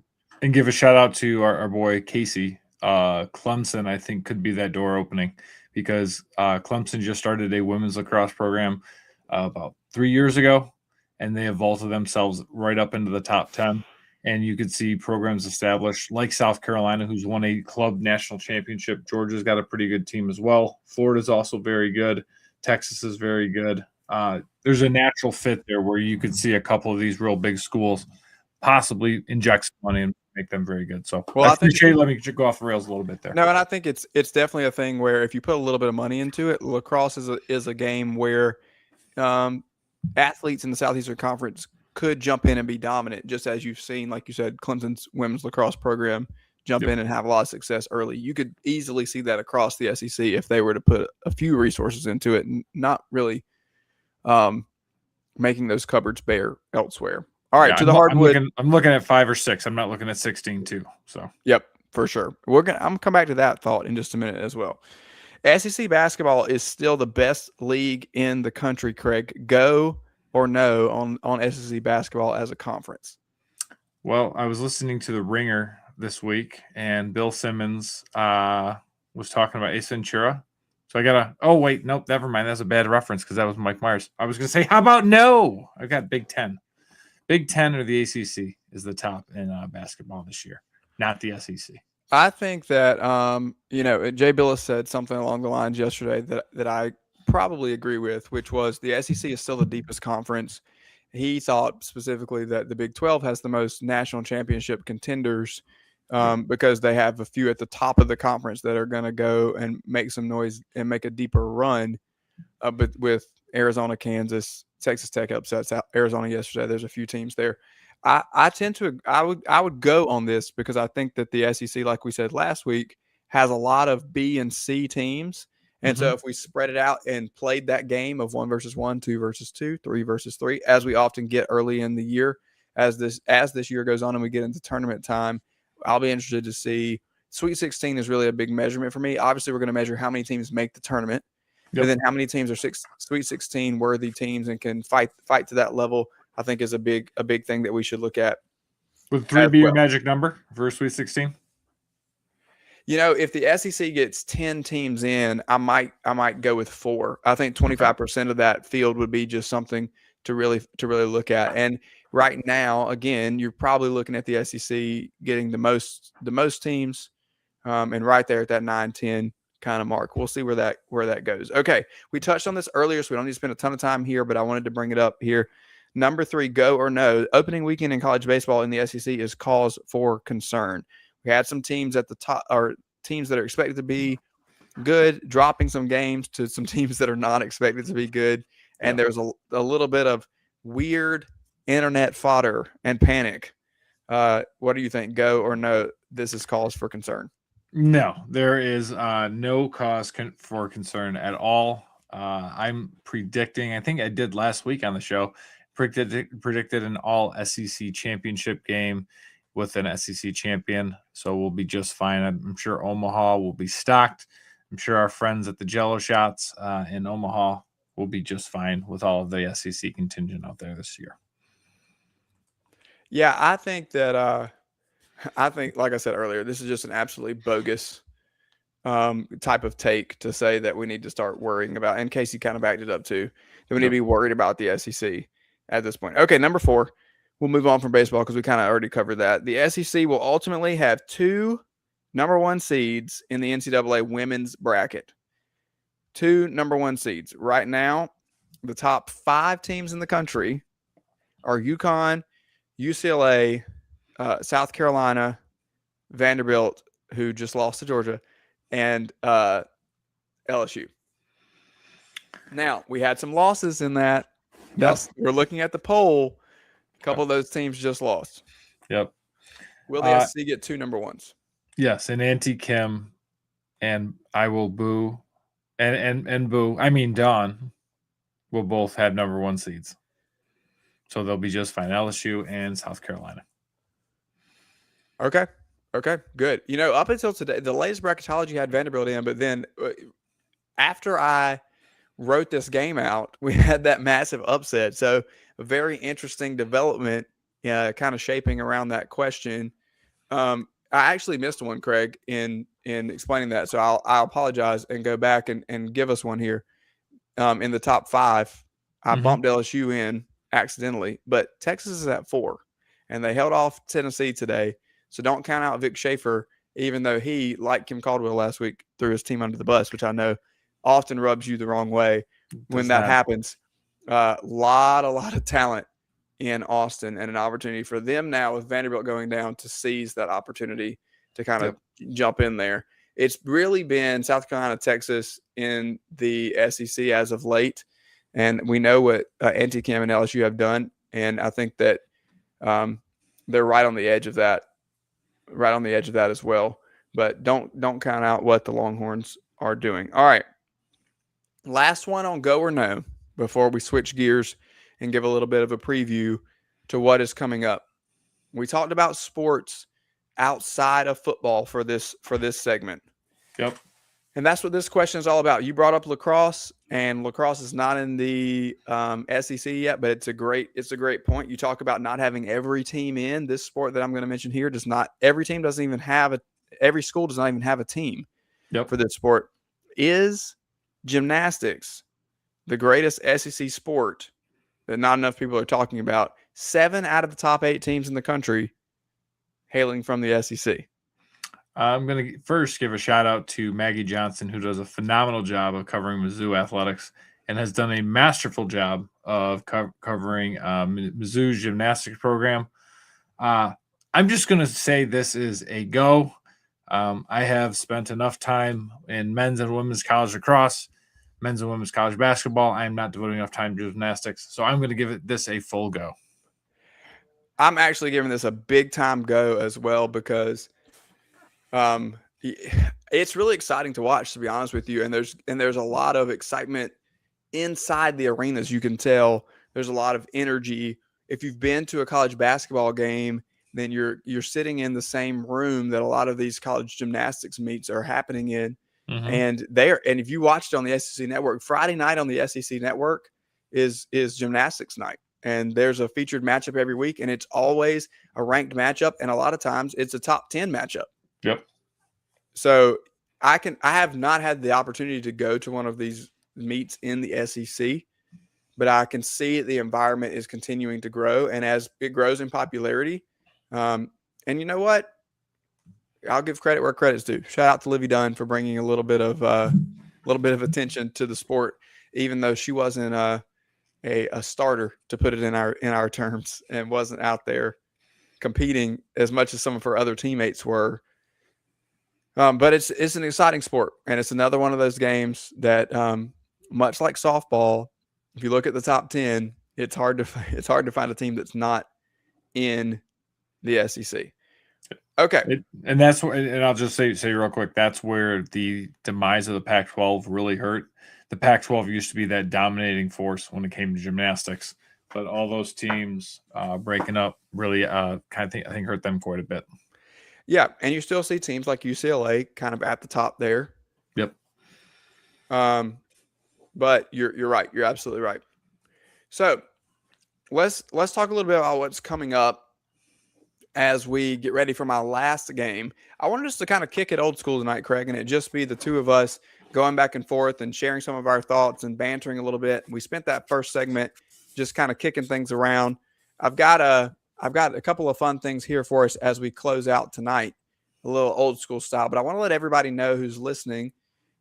And give a shout out to our boy Casey. Clemson, I think, could be that door opening, because Clemson just started a women's lacrosse program about 3 years ago, and they have vaulted themselves right up into the top 10. And you could see programs established like South Carolina, who's won a club national championship. Georgia's got a pretty good team as well. Florida's also very good. Texas is very good. There's a natural fit there where you could see a couple of these real big schools possibly inject some money and make them very good. So I appreciate let me go off the rails a little bit there. No, and I think it's definitely a thing where if you put a little bit of money into it, lacrosse is a game where athletes in the Southeastern Conference could jump in and be dominant, just as you've seen, like you said, Clemson's women's lacrosse program jump in and have a lot of success early. You could easily see that across the SEC if they were to put a few resources into it and not really making those cupboards bare elsewhere. All right, to the hardwood. I'm looking at 5 or 6. I'm not looking at 16 too. So yep, for sure. I'm gonna come back to that thought in just a minute as well. SEC basketball is still the best league in the country, Craig. Go or no on SEC basketball as a conference? Well, I was listening to The Ringer this week, and Bill Simmons was talking about Ace Ventura. So I got nope, never mind. That's a bad reference because that was Mike Myers. I was going to say, how about no? I got Big Ten. Big Ten or the ACC is the top in basketball this year, not the SEC. I think that, Jay Billis said something along the lines yesterday that I probably agree with, which was the SEC is still the deepest conference. He thought specifically that the Big 12 has the most national championship contenders because they have a few at the top of the conference that are going to go and make some noise and make a deeper run. But with Arizona, Kansas, Texas Tech upsets Arizona yesterday, there's a few teams there. I would go on this because I think that the SEC, like we said last week, has a lot of B and C teams. And so if we spread it out and played that game of 1 versus 1, 2 versus 2, 3 versus 3, as we often get early in the year, as this year goes on and we get into tournament time, I'll be interested to see. Sweet 16 is really a big measurement for me. Obviously, we're going to measure how many teams make the tournament, and then how many teams are Sweet 16 worthy teams and can fight to that level. I think is a big thing that we should look at. Would 3 be your magic number for Sweet 16? If the SEC gets 10 teams in, I might go with 4. I think 25% of that field would be just something to really look at. And right now, again, you're probably looking at the SEC getting the most teams, and right there at that 9-10 kind of mark. We'll see where that goes. Okay, we touched on this earlier, so we don't need to spend a ton of time here, but I wanted to bring it up here. Number 3, go or no. Opening weekend in college baseball in the SEC is cause for concern. We had some teams at the top, or teams that are expected to be good, dropping some games to some teams that are not expected to be good. And there's a little bit of weird internet fodder and panic. What do you think? Go or no? This is cause for concern. No, there is no cause for concern at all. I'm predicting, I think I did last week on the show, predicted an all SEC championship game with an SEC champion. So we'll be just fine. I'm sure Omaha will be stocked. I'm sure our friends at the Jello Shots in Omaha will be just fine with all of the SEC contingent out there this year. Yeah, I think that like I said earlier, this is just an absolutely bogus type of take to say that we need to start worrying about, and Casey kind of backed it up too, that we need to be worried about the SEC at this point. Okay, number 4, we'll move on from baseball because we kind of already covered that. The SEC will ultimately have 2 number 1 seeds in the NCAA women's bracket. 2 number 1 seeds. Right now, the top 5 teams in the country are UConn, UCLA, South Carolina, Vanderbilt, who just lost to Georgia, and LSU. Now, we had some losses in that. We're looking at the poll. A couple of those teams just lost. Yep. Will the SEC get 2 number 1s? Yes, and Auntie Kim and I will boo and boo. I mean, Dawn will both have number 1 seeds. So they'll be just fine. LSU and South Carolina. Okay, good. You know, up until today, the latest bracketology had Vanderbilt in, but then after I wrote this game out, we had that massive upset. So a very interesting development, kind of shaping around that question. I actually missed one, Craig, in explaining that. So I'll apologize and go back and give us one here. In the top 5, I bumped LSU in accidentally, but Texas is at 4, and they held off Tennessee today. So don't count out Vic Schaefer, even though he, like Kim Caldwell last week, threw his team under the bus, which I know often rubs you the wrong way when that happens. Lot of talent in Austin, and an opportunity for them now with Vanderbilt going down to seize that opportunity to kind of jump in there. It's really been South Carolina, Texas in the SEC as of late, and we know what Auntie Kim and LSU have done, and I think that they're right on the edge of that as well. But don't count out what the Longhorns are doing. All right, last one on go or no before we switch gears and give a little bit of a preview to what is coming up. We talked about sports outside of football for this segment. Yep. And that's what this question is all about. You brought up lacrosse, and lacrosse is not in the SEC yet, but it's a great point. You talk about not having every team in this sport that I'm going to mention here. Every school does not even have a team for this sport. Is gymnastics the greatest SEC sport that not enough people are talking about? 7 out of the top 8 teams in the country hailing from the SEC. I'm going to first give a shout out to Maggie Johnson, who does a phenomenal job of covering Mizzou athletics and has done a masterful job of covering Mizzou's gymnastics program. I'm just going to say this is a go. I have spent enough time in men's and women's college lacrosse, men's and women's college basketball. I am not devoting enough time to gymnastics, so I'm going to give this a full go. I'm actually giving this a big time go as well, because it's really exciting to watch, to be honest with you. And there's a lot of excitement inside the arenas. You can tell there's a lot of energy. If you've been to a college basketball game, then you're sitting in the same room that a lot of these college gymnastics meets are happening in. And if you watched on the SEC network, Friday night on the SEC network is gymnastics night. And there's a featured matchup every week, and it's always a ranked matchup. And a lot of times it's a top 10 matchup. Yep. So I have not had the opportunity to go to one of these meets in the SEC, but I can see the environment is continuing to grow. And as it grows in popularity, and you know what? I'll give credit where credit's due. Shout out to Livy Dunn for bringing a little bit of attention to the sport, even though she wasn't a starter, to put it in our terms, and wasn't out there competing as much as some of her other teammates were. But it's an exciting sport, and it's another one of those games that, much like softball, if you look at the top 10, it's hard to find a team that's not in the SEC. Okay. And that's where, and I'll just say real quick, that's where the demise of the Pac-12 really hurt. The Pac-12 used to be that dominating force when it came to gymnastics, but all those teams breaking up really I think hurt them quite a bit. Yeah, and you still see teams like UCLA kind of at the top there. Yep. But you're right. You're absolutely right. So let's talk a little bit about what's coming up as we get ready for my last game. I wanted us to kind of kick it old school tonight, Craig, and it just be the two of us going back and forth and sharing some of our thoughts and bantering a little bit. We spent that first segment just kind of kicking things around. I've got a couple of fun things here for us as we close out tonight, a little old school style. But I want to let everybody know who's listening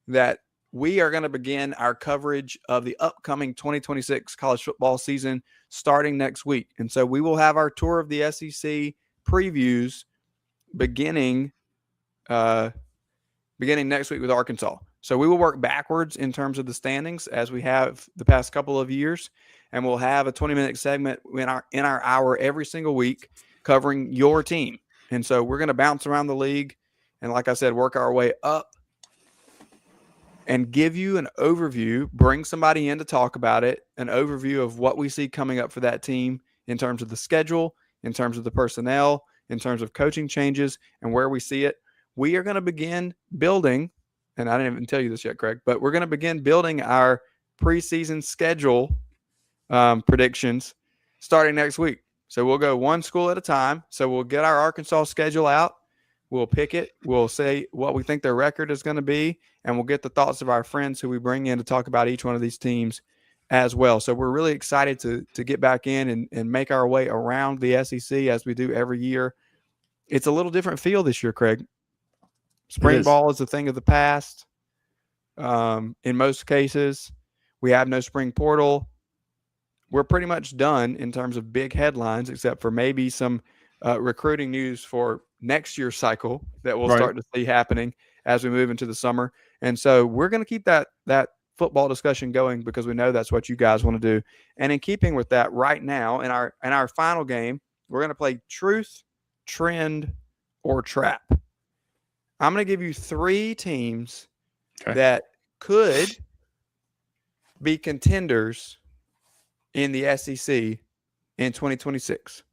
that we are going to begin our coverage of the upcoming 2026 college football season starting next week. And so we will have our tour of the SEC previews beginning next week with Arkansas. So we will work backwards in terms of the standings as we have the past couple of years, and we'll have a 20-minute segment in our hour every single week covering your team. And so we're going to bounce around the league and, like I said, work our way up and give you an overview, bring somebody in to talk about it, an overview of what we see coming up for that team in terms of the schedule, in terms of the personnel, in terms of coaching changes, and where we see it. We are going to begin building, and I didn't even tell you this yet, Craig, but we're going to begin building our preseason schedule predictions starting next week. So we'll go one school at a time. So we'll get our Arkansas schedule out. We'll pick it. We'll say what we think their record is going to be, and we'll get the thoughts of our friends who we bring in to talk about each one of these teams as well. So we're really excited to get back in and make our way around the SEC as we do every year. It's a little different feel this year, Craig. Spring ball is a thing of the past. In most cases, we have no spring portal. We're pretty much done in terms of big headlines, except for maybe some recruiting news for next year's cycle that we'll start to see happening as we move into the summer. And so we're going to keep that football discussion going because we know that's what you guys want to do. And in keeping with that, right now in our final game, we're going to play Truth, Trend, or Trap. I'm going to give you 3 teams that could be contenders in the SEC in 2026.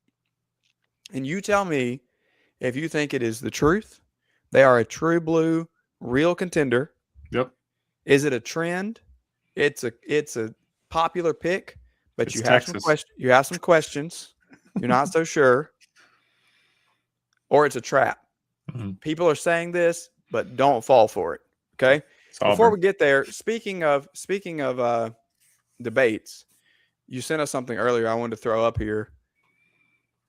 And you tell me if you think it is the truth. They are a true blue, real contender. Yep. Is it a trend? It's a popular pick, but you have some questions. You're not so sure. Or it's a trap. Mm-hmm. People are saying this, but don't fall for it. Okay. Before we get there, speaking of debates, you sent us something earlier I wanted to throw up here.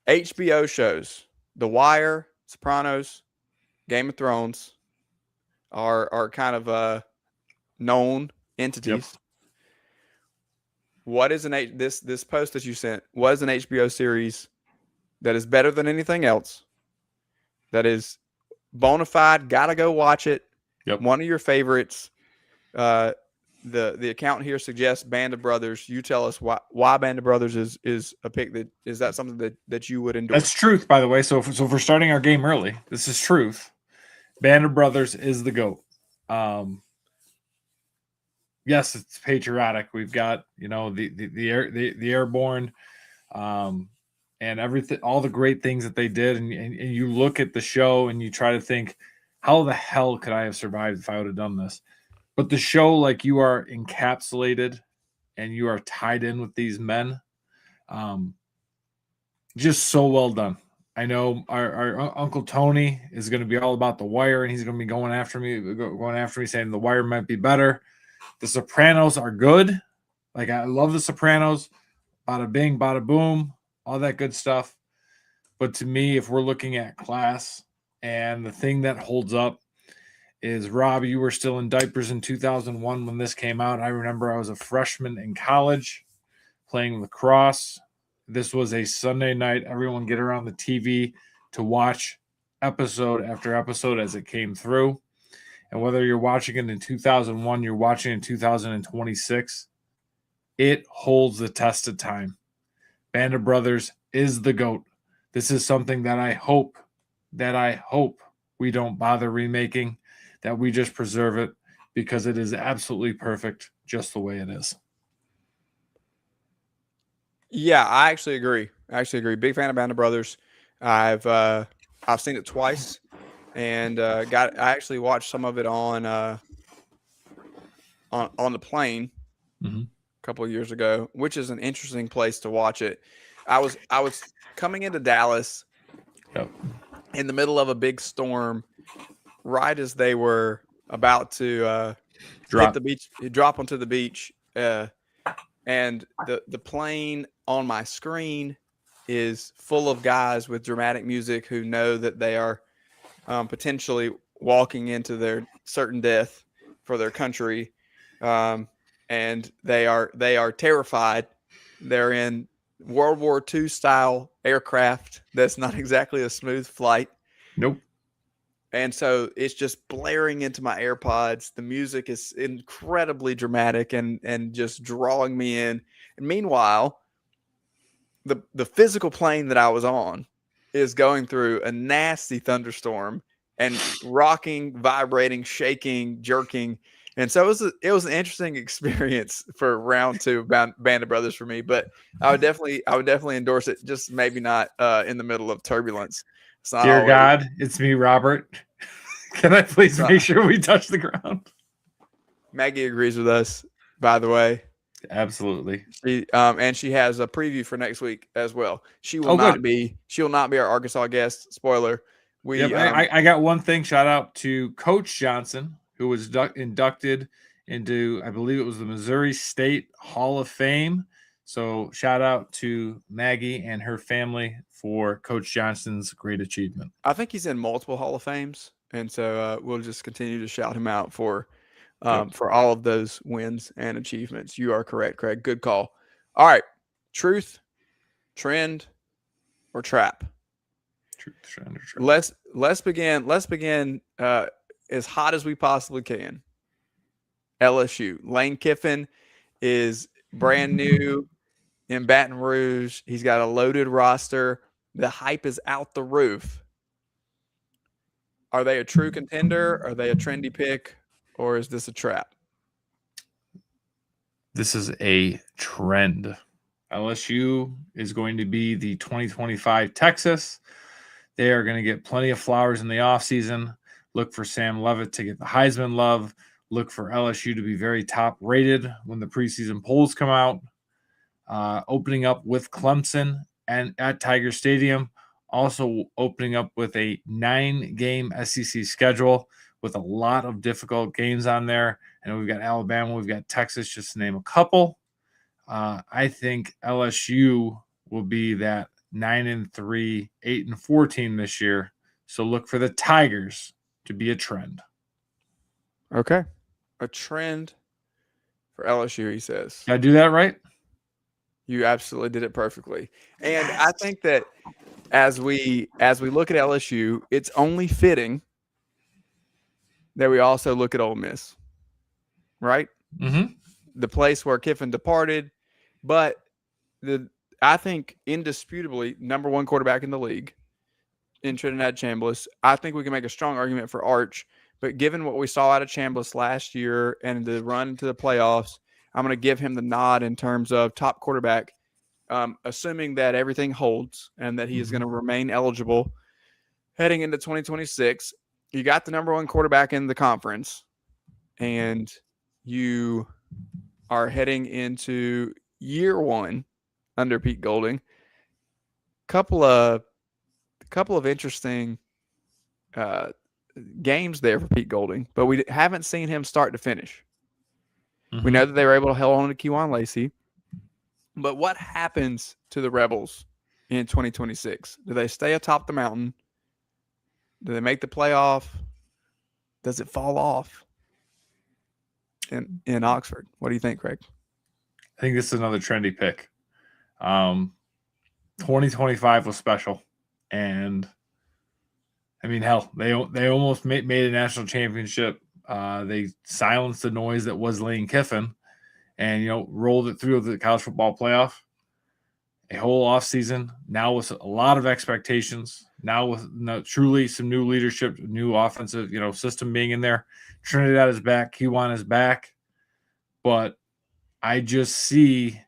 HBO shows, The Wire, Sopranos, Game of Thrones are kind of known entities. Yep. What is this post that you sent? What is an HBO series that is better than anything else? That is bona fide, gotta go watch it. Yep. One of your favorites. The account here suggests Band of Brothers. You tell us why Band of Brothers is a pick. Is that something that you would endorse? That's truth, by the way. So if we're starting our game early, this is truth. Band of Brothers is the GOAT. Yes, it's patriotic. We've got the Airborne, and everything, all the great things that they did, and you look at the show and you try to think, how the hell could I have survived if I would have done this? But the show, like, you are encapsulated and you are tied in with these men. Just so well done. I know our Uncle Tony is going to be all about The Wire, and he's going to be going after me, saying The Wire might be better. The Sopranos are good. Like, I love The Sopranos. Bada bing, bada boom, all that good stuff. But to me, if we're looking at class, And the thing that holds up is, Rob, you were still in diapers in 2001 when this came out. I remember I was a freshman in college playing lacrosse. This was a Sunday night. Everyone get around the TV to watch episode after episode as it came through. And whether you're watching it in 2001, you're watching it in 2026, it holds the test of time. Band of Brothers is the GOAT. This is something that I hope we don't bother remaking, that we just preserve it, because it is absolutely perfect just the way it is. Yeah, I actually agree. Big fan of Band of Brothers. I've seen it twice, and I actually watched some of it on the plane a couple of years ago, which is an interesting place to watch it. I was coming into Dallas in the middle of a big storm, right as they were about to drop onto the beach, and the plane on my screen is full of guys with dramatic music who know that they are potentially walking into their certain death for their country, and they are terrified. They're in World War II style aircraft. That's not exactly a smooth flight. Nope. And so it's just blaring into my AirPods. The music is incredibly dramatic and just drawing me in. And meanwhile, the physical plane that I was on is going through a nasty thunderstorm and rocking, vibrating, shaking, jerking. And so it was an interesting experience for round 2 of Band of Brothers for me. But I would definitely endorse it. Just maybe not in the middle of turbulence. Dear God, it's me, Robert. Can I please make sure we touch the ground? Maggie agrees with us, by the way. Absolutely. And she has a preview for next week as well. She will not be our Arkansas guest. Spoiler. I got one thing. Shout out to Coach Johnson, who was inducted into, I believe it was the Missouri State Hall of Fame. So shout out to Maggie and her family for Coach Johnson's great achievement. I think he's in multiple Hall of Fames, and so we'll just continue to shout him out for all of those wins and achievements. You are correct, Craig. Good call. All right, truth, trend, or trap? Truth, trend, or trap. Let's begin as hot as we possibly can. LSU. Lane Kiffin is brand new in Baton Rouge. He's got a loaded roster. The hype is out the roof. Are they a true contender? Are they a trendy pick? Or is this a trap? This is a trend. LSU is going to be the 2025 Texas. They are going to get plenty of flowers in the offseason. Look for Sam Leavitt to get the Heisman love. Look for LSU to be very top rated when the preseason polls come out. Opening up with Clemson and at Tiger Stadium. Also opening up with a 9-game SEC schedule with a lot of difficult games on there. And we've got Alabama, we've got Texas, just to name a couple. I think LSU will be that 9-3, 8-4 team this year. So look for the Tigers to be a trend. Okay. A trend for LSU, he says. Did I do that right? You absolutely did it perfectly. And I think that as we look at LSU, it's only fitting that we also look at Ole Miss, right? Mm-hmm. The place where Kiffin departed, but I think indisputably number 1 quarterback in the league in Trinidad Chambliss. I think we can make a strong argument for Arch, but given what we saw out of Chambliss last year and the run to the playoffs, I'm going to give him the nod in terms of top quarterback, assuming that everything holds and that he is going to remain eligible heading into 2026. You got the number 1 quarterback in the conference, and you are heading into year 1 under Pete Golding. Couple of interesting games there for Pete Golding, but we haven't seen him start to finish. Mm-hmm. We know that they were able to hold on to Kejuan Lacey, but what happens to the Rebels in 2026? Do they stay atop the mountain, Do they make the playoff? Does it fall off in Oxford? What do you think, Craig? I think this is another trendy pick. 2025 was special, and I mean, hell, they almost made a national championship. They silenced the noise that was Lane Kiffin, and rolled it through the college football playoff. A whole offseason, now with a lot of expectations, now with truly some new leadership, new offensive, system being in there. Trinidad is back, Kiwan is back, but I just see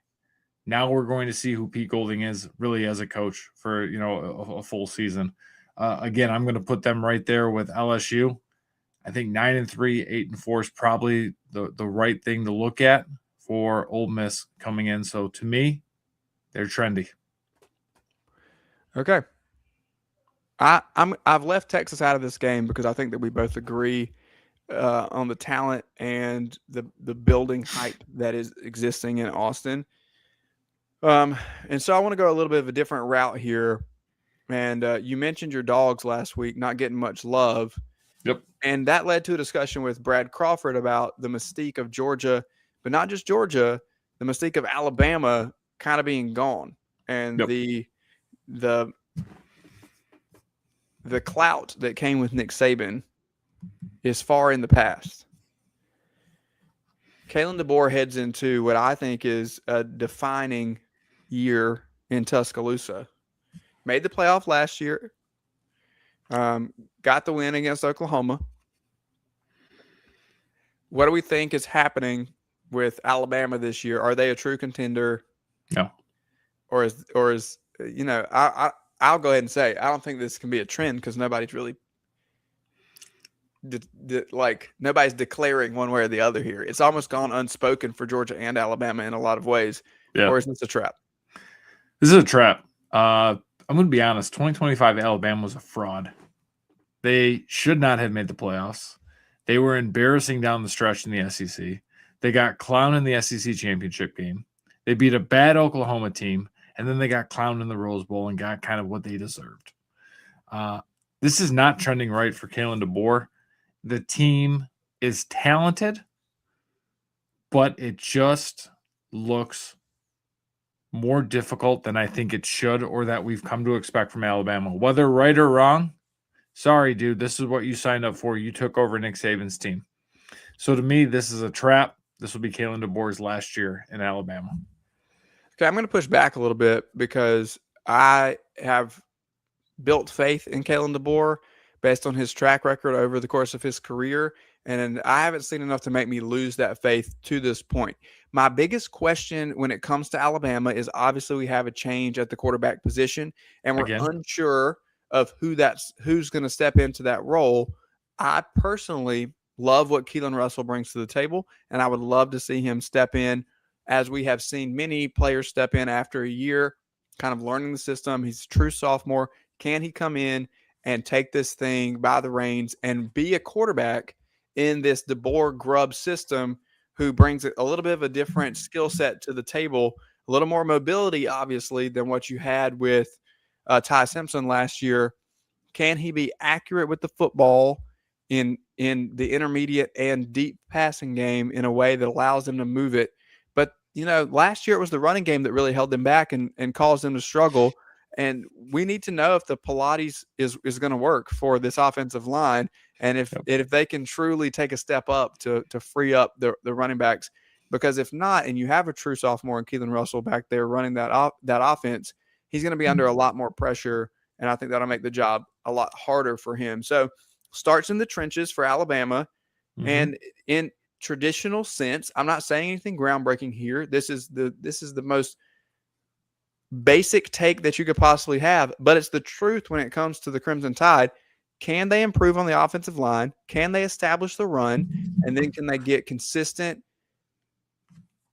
now we're going to see who Pete Golding is really as a coach for a full season. Again, I'm going to put them right there with LSU. I think 9-3, 8-4 is probably the right thing to look at for Ole Miss coming in. So to me, they're trendy. Okay. I've left Texas out of this game because I think that we both agree on the talent and the building hype that is existing in Austin. And so I want to go a little bit of a different route here. And you mentioned your Dogs last week not getting much love. Yep. And that led to a discussion with Brad Crawford about the mystique of Georgia, but not just Georgia, the mystique of Alabama kind of being gone, and yep. the clout that came with Nick Saban is far in the past. Kalen DeBoer heads into what I think is a defining year in Tuscaloosa. Made the playoff last year. Got the win against Oklahoma. What do we think is happening with Alabama this year? Are they a true contender? No. Or is I'll go ahead and say I don't think this can be a trend because nobody's really nobody's declaring one way or the other here. It's almost gone unspoken for Georgia and Alabama in a lot of ways. Yeah. Or is this a trap? This is a trap. I'm going to be honest. 2025 Alabama was a fraud. They should not have made the playoffs. They were embarrassing down the stretch in the SEC. They got clowned in the SEC championship game. They beat a bad Oklahoma team, and then they got clowned in the Rose Bowl and got kind of what they deserved. This is not trending right for Kalen DeBoer. The team is talented, but it just looks more difficult than I think it should or that we've come to expect from Alabama. Whether right or wrong, sorry, dude, this is what you signed up for. You took over Nick Saban's team. So to me, this is a trap. This will be Kalen DeBoer's last year in Alabama. Okay, I'm going to push back a little bit because I have built faith in Kalen DeBoer based on his track record over the course of his career, and I haven't seen enough to make me lose that faith to this point. My biggest question when it comes to Alabama is obviously we have a change at the quarterback position, and we're unsure of who's going to step into that role. I personally love what Keelan Russell brings to the table, and I would love to see him step in as we have seen many players step in after a year, kind of learning the system. He's a true sophomore. Can he come in and take this thing by the reins and be a quarterback in this DeBoer Grubb system who brings a little bit of a different skill set to the table, a little more mobility, obviously, than what you had with Ty Simpson last year? Can he be accurate with the football in the intermediate and deep passing game in a way that allows them to move it? But, last year it was the running game that really held them back and caused them to struggle. And we need to know if the Pilates is going to work for this offensive line, and if they can truly take a step up to free up the running backs. Because if not, and you have a true sophomore in Keelan Russell back there running that offense, he's going to be under a lot more pressure, and I think that'll make the job a lot harder for him. So starts in the trenches for Alabama, and in traditional sense, I'm not saying anything groundbreaking here. This is the most basic take that you could possibly have, but it's the truth when it comes to the Crimson Tide. Can they improve on the offensive line? Can they establish the run? And then can they get consistent,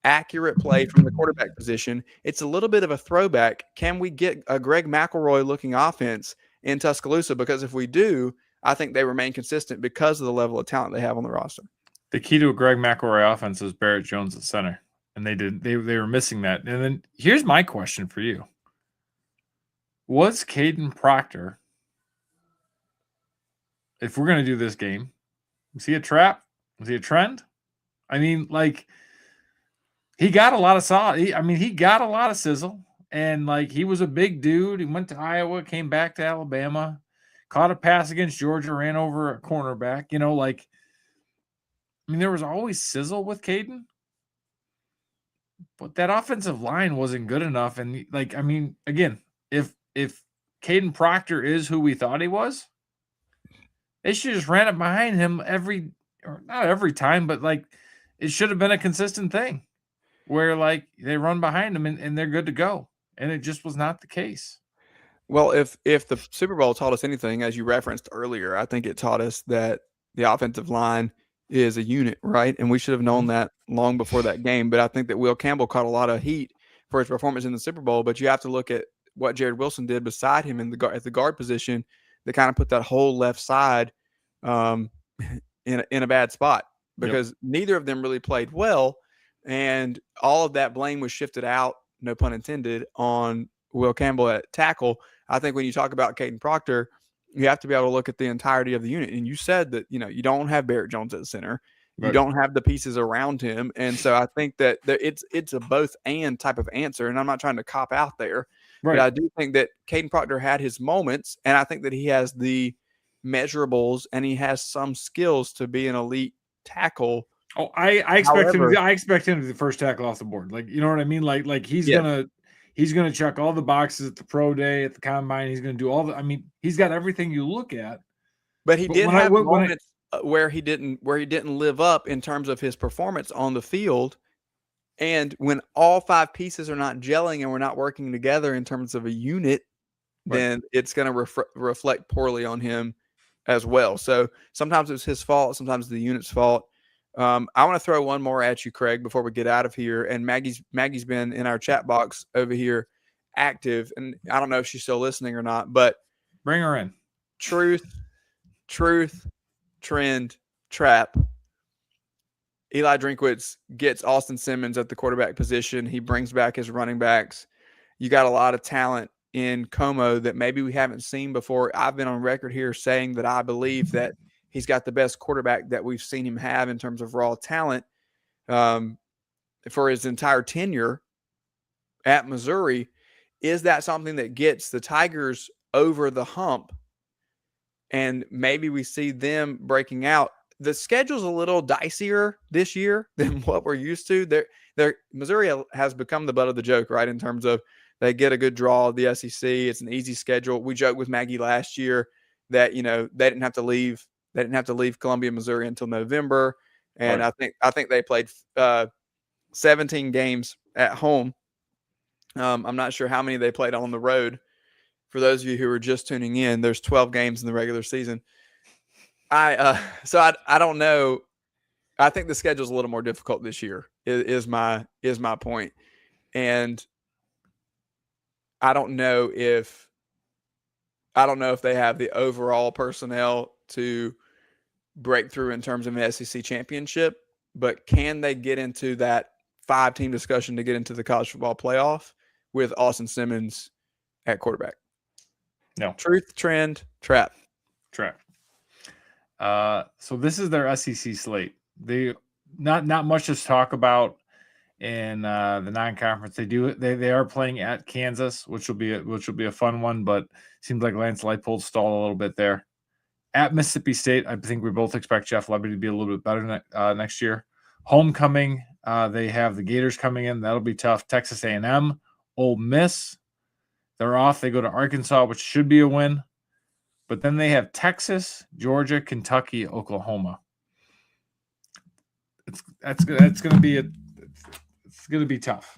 accurate play from the quarterback position? It's a little bit of a throwback. Can we get a Greg McElroy looking offense in Tuscaloosa? Because if we do, I think they remain consistent because of the level of talent they have on the roster. The key to a Greg McElroy offense is Barrett Jones at center. And they were missing that. And then here's my question for you. Was Caden Proctor if we're going to do this game, is he a trap? Is he a trend? I mean, like, he got a lot of solid. He got a lot of sizzle, and like, he was a big dude. He went to Iowa, came back to Alabama, caught a pass against Georgia, ran over a cornerback. There was always sizzle with Caden, but that offensive line wasn't good enough. And again, if Caden Proctor is who we thought he was, they should just ran it behind him not every time, but like, it should have been a consistent thing where like they run behind him and they're good to go. And it just was not the case. Well, if the Super Bowl taught us anything, as you referenced earlier, I think it taught us that the offensive line is a unit, right? And we should have known that long before that game. But I think that Will Campbell caught a lot of heat for his performance in the Super Bowl. But you have to look at what Jared Wilson did beside him at the guard position that kind of put that whole left side in a bad spot, because neither of them really played well. And all of that blame was shifted out, no pun intended, on Will Campbell at tackle. I think when you talk about Caden Proctor, you have to be able to look at the entirety of the unit. And you said that, you don't have Barrett Jones at the center. Right. You don't have the pieces around him. And so I think that it's a both and type of answer. And I'm not trying to cop out there. Right. But I do think that Caden Proctor had his moments. And I think that he has the measurables and he has some skills to be an elite tackle. Oh, I expect him to be the first tackle off the board. Like, you know what I mean? Like he's gonna check all the boxes at the pro day, at the combine. He's gonna do all he's got everything you look at. But he did have moments where he didn't live up in terms of his performance on the field. And when all five pieces are not gelling and we're not working together in terms of a unit, then it's going to reflect poorly on him as well. So sometimes it's his fault, sometimes it's the unit's fault. I want to throw one more at you, Craig, before we get out of here. And Maggie's been in our chat box over here active, and I don't know if she's still listening or not, but bring her in. Truth, trend, trap. Eli Drinkwitz gets Austin Simmons at the quarterback position. He brings back his running backs. You got a lot of talent in Como that maybe we haven't seen before. I've been on record here saying that I believe that he's got the best quarterback that we've seen him have in terms of raw talent for his entire tenure at Missouri. Is that something that gets the Tigers over the hump? And maybe we see them breaking out. The schedule's a little dicier this year than what we're used to. Missouri has become the butt of the joke, right? In terms of they get a good draw of the SEC. It's an easy schedule. We joked with Maggie last year that, they didn't have to leave. They didn't have to leave Columbia, Missouri until November. And right. I think they played 17 games at home. I'm not sure how many they played on the road. For those of you who are just tuning in, there's 12 games in the regular season. So I don't know. I think the schedule's a little more difficult this year is my point. And I don't know if they have the overall personnel to break through in terms of an SEC championship, but can they get into that 5-team discussion to get into the college football playoff with Austin Simmons at quarterback? No. Truth, trend, trap. Trap. So this is their SEC slate. They not much to talk about in the non-conference. They are playing at Kansas, which will be a fun one, but seems like Lance Leipold stalled a little bit there. At Mississippi State, I think we both expect Jeff Lebby to be a little bit better next year. Homecoming, they have the Gators coming in. That'll be tough. Texas A&M, Ole Miss, they're off. They go to Arkansas, which should be a win. But then they have Texas, Georgia, Kentucky, Oklahoma. It's going to be tough.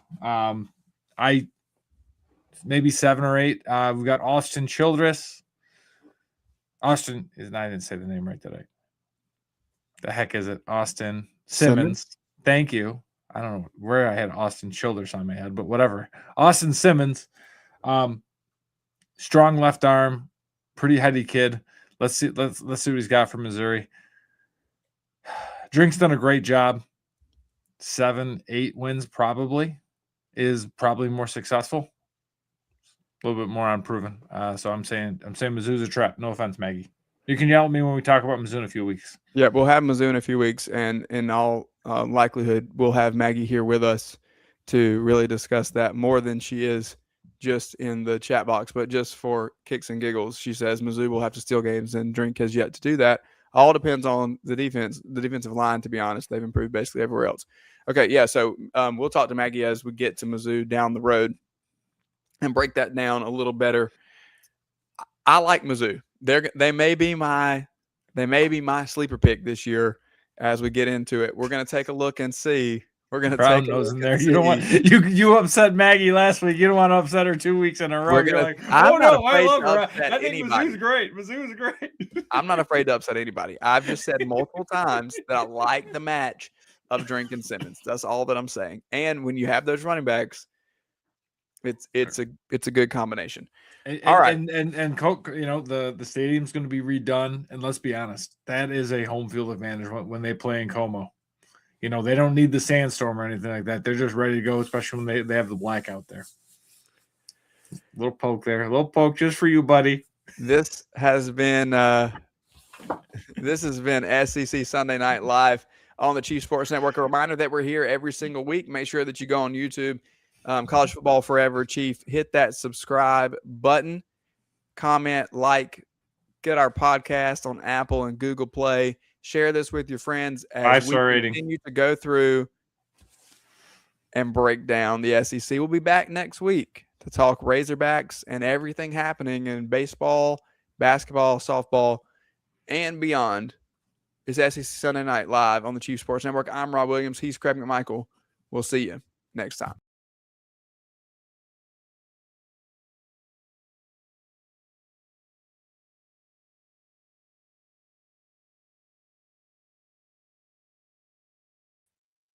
Maybe 7 or 8. We've got Austin Childress. I didn't say the name right today. The heck is it? Austin Simmons. Thank you. I don't know where I had Austin Childress on my head, but whatever. Austin Simmons, strong left arm, pretty heady kid. Let's see what he's got for Missouri. Drink's done a great job. 7-8 wins is probably more successful. A little bit more unproven. So I'm saying Mizzou's a trap. No offense, Maggie. You can yell at me when we talk about Mizzou in a few weeks. Yeah, we'll have Mizzou in a few weeks, and in all likelihood, we'll have Maggie here with us to really discuss that more than she is just in the chat box, but just for kicks and giggles. She says Mizzou will have to steal games, and Drink has yet to do that. All depends on the defensive line, to be honest. They've improved basically everywhere else. Okay, yeah, so we'll talk to Maggie as we get to Mizzou down the road and break that down a little better. I like Mizzou. They may be my sleeper pick this year as we get into it. We're going to take a look and see. We're going to take a look in there. You don't want you upset Maggie last week. You don't want to upset her 2 weeks in a row. You're like, oh no, I love her. I think Mizzou's great. Mizzou's great. I'm not afraid to upset anybody. I've just said multiple times that I like the match of Drink and Simmons. That's all that I'm saying. And when you have those running backs, it's a good combination. All right, and Coke, you know, the stadium's going to be redone, and let's be honest, that is a home field advantage when they play in Como. You know, they don't need the sandstorm or anything like that. They're just ready to go, especially when they have the blackout there. Little poke there, a little poke just for you, buddy. This has been SEC Sunday Night Live on the Chief Sports Network. A reminder that we're here every single week. Make sure that you go on YouTube. College Football Forever, Chief. Hit that subscribe button, comment, like, get our podcast on Apple and Google Play. Share this with your friends as we continue to go through and break down the SEC. We'll be back next week to talk Razorbacks and everything happening in baseball, basketball, softball, and beyond. It's SEC Sunday Night Live on the Chief Sports Network. I'm Rob Williams. He's Craig McMichael. We'll see you next time.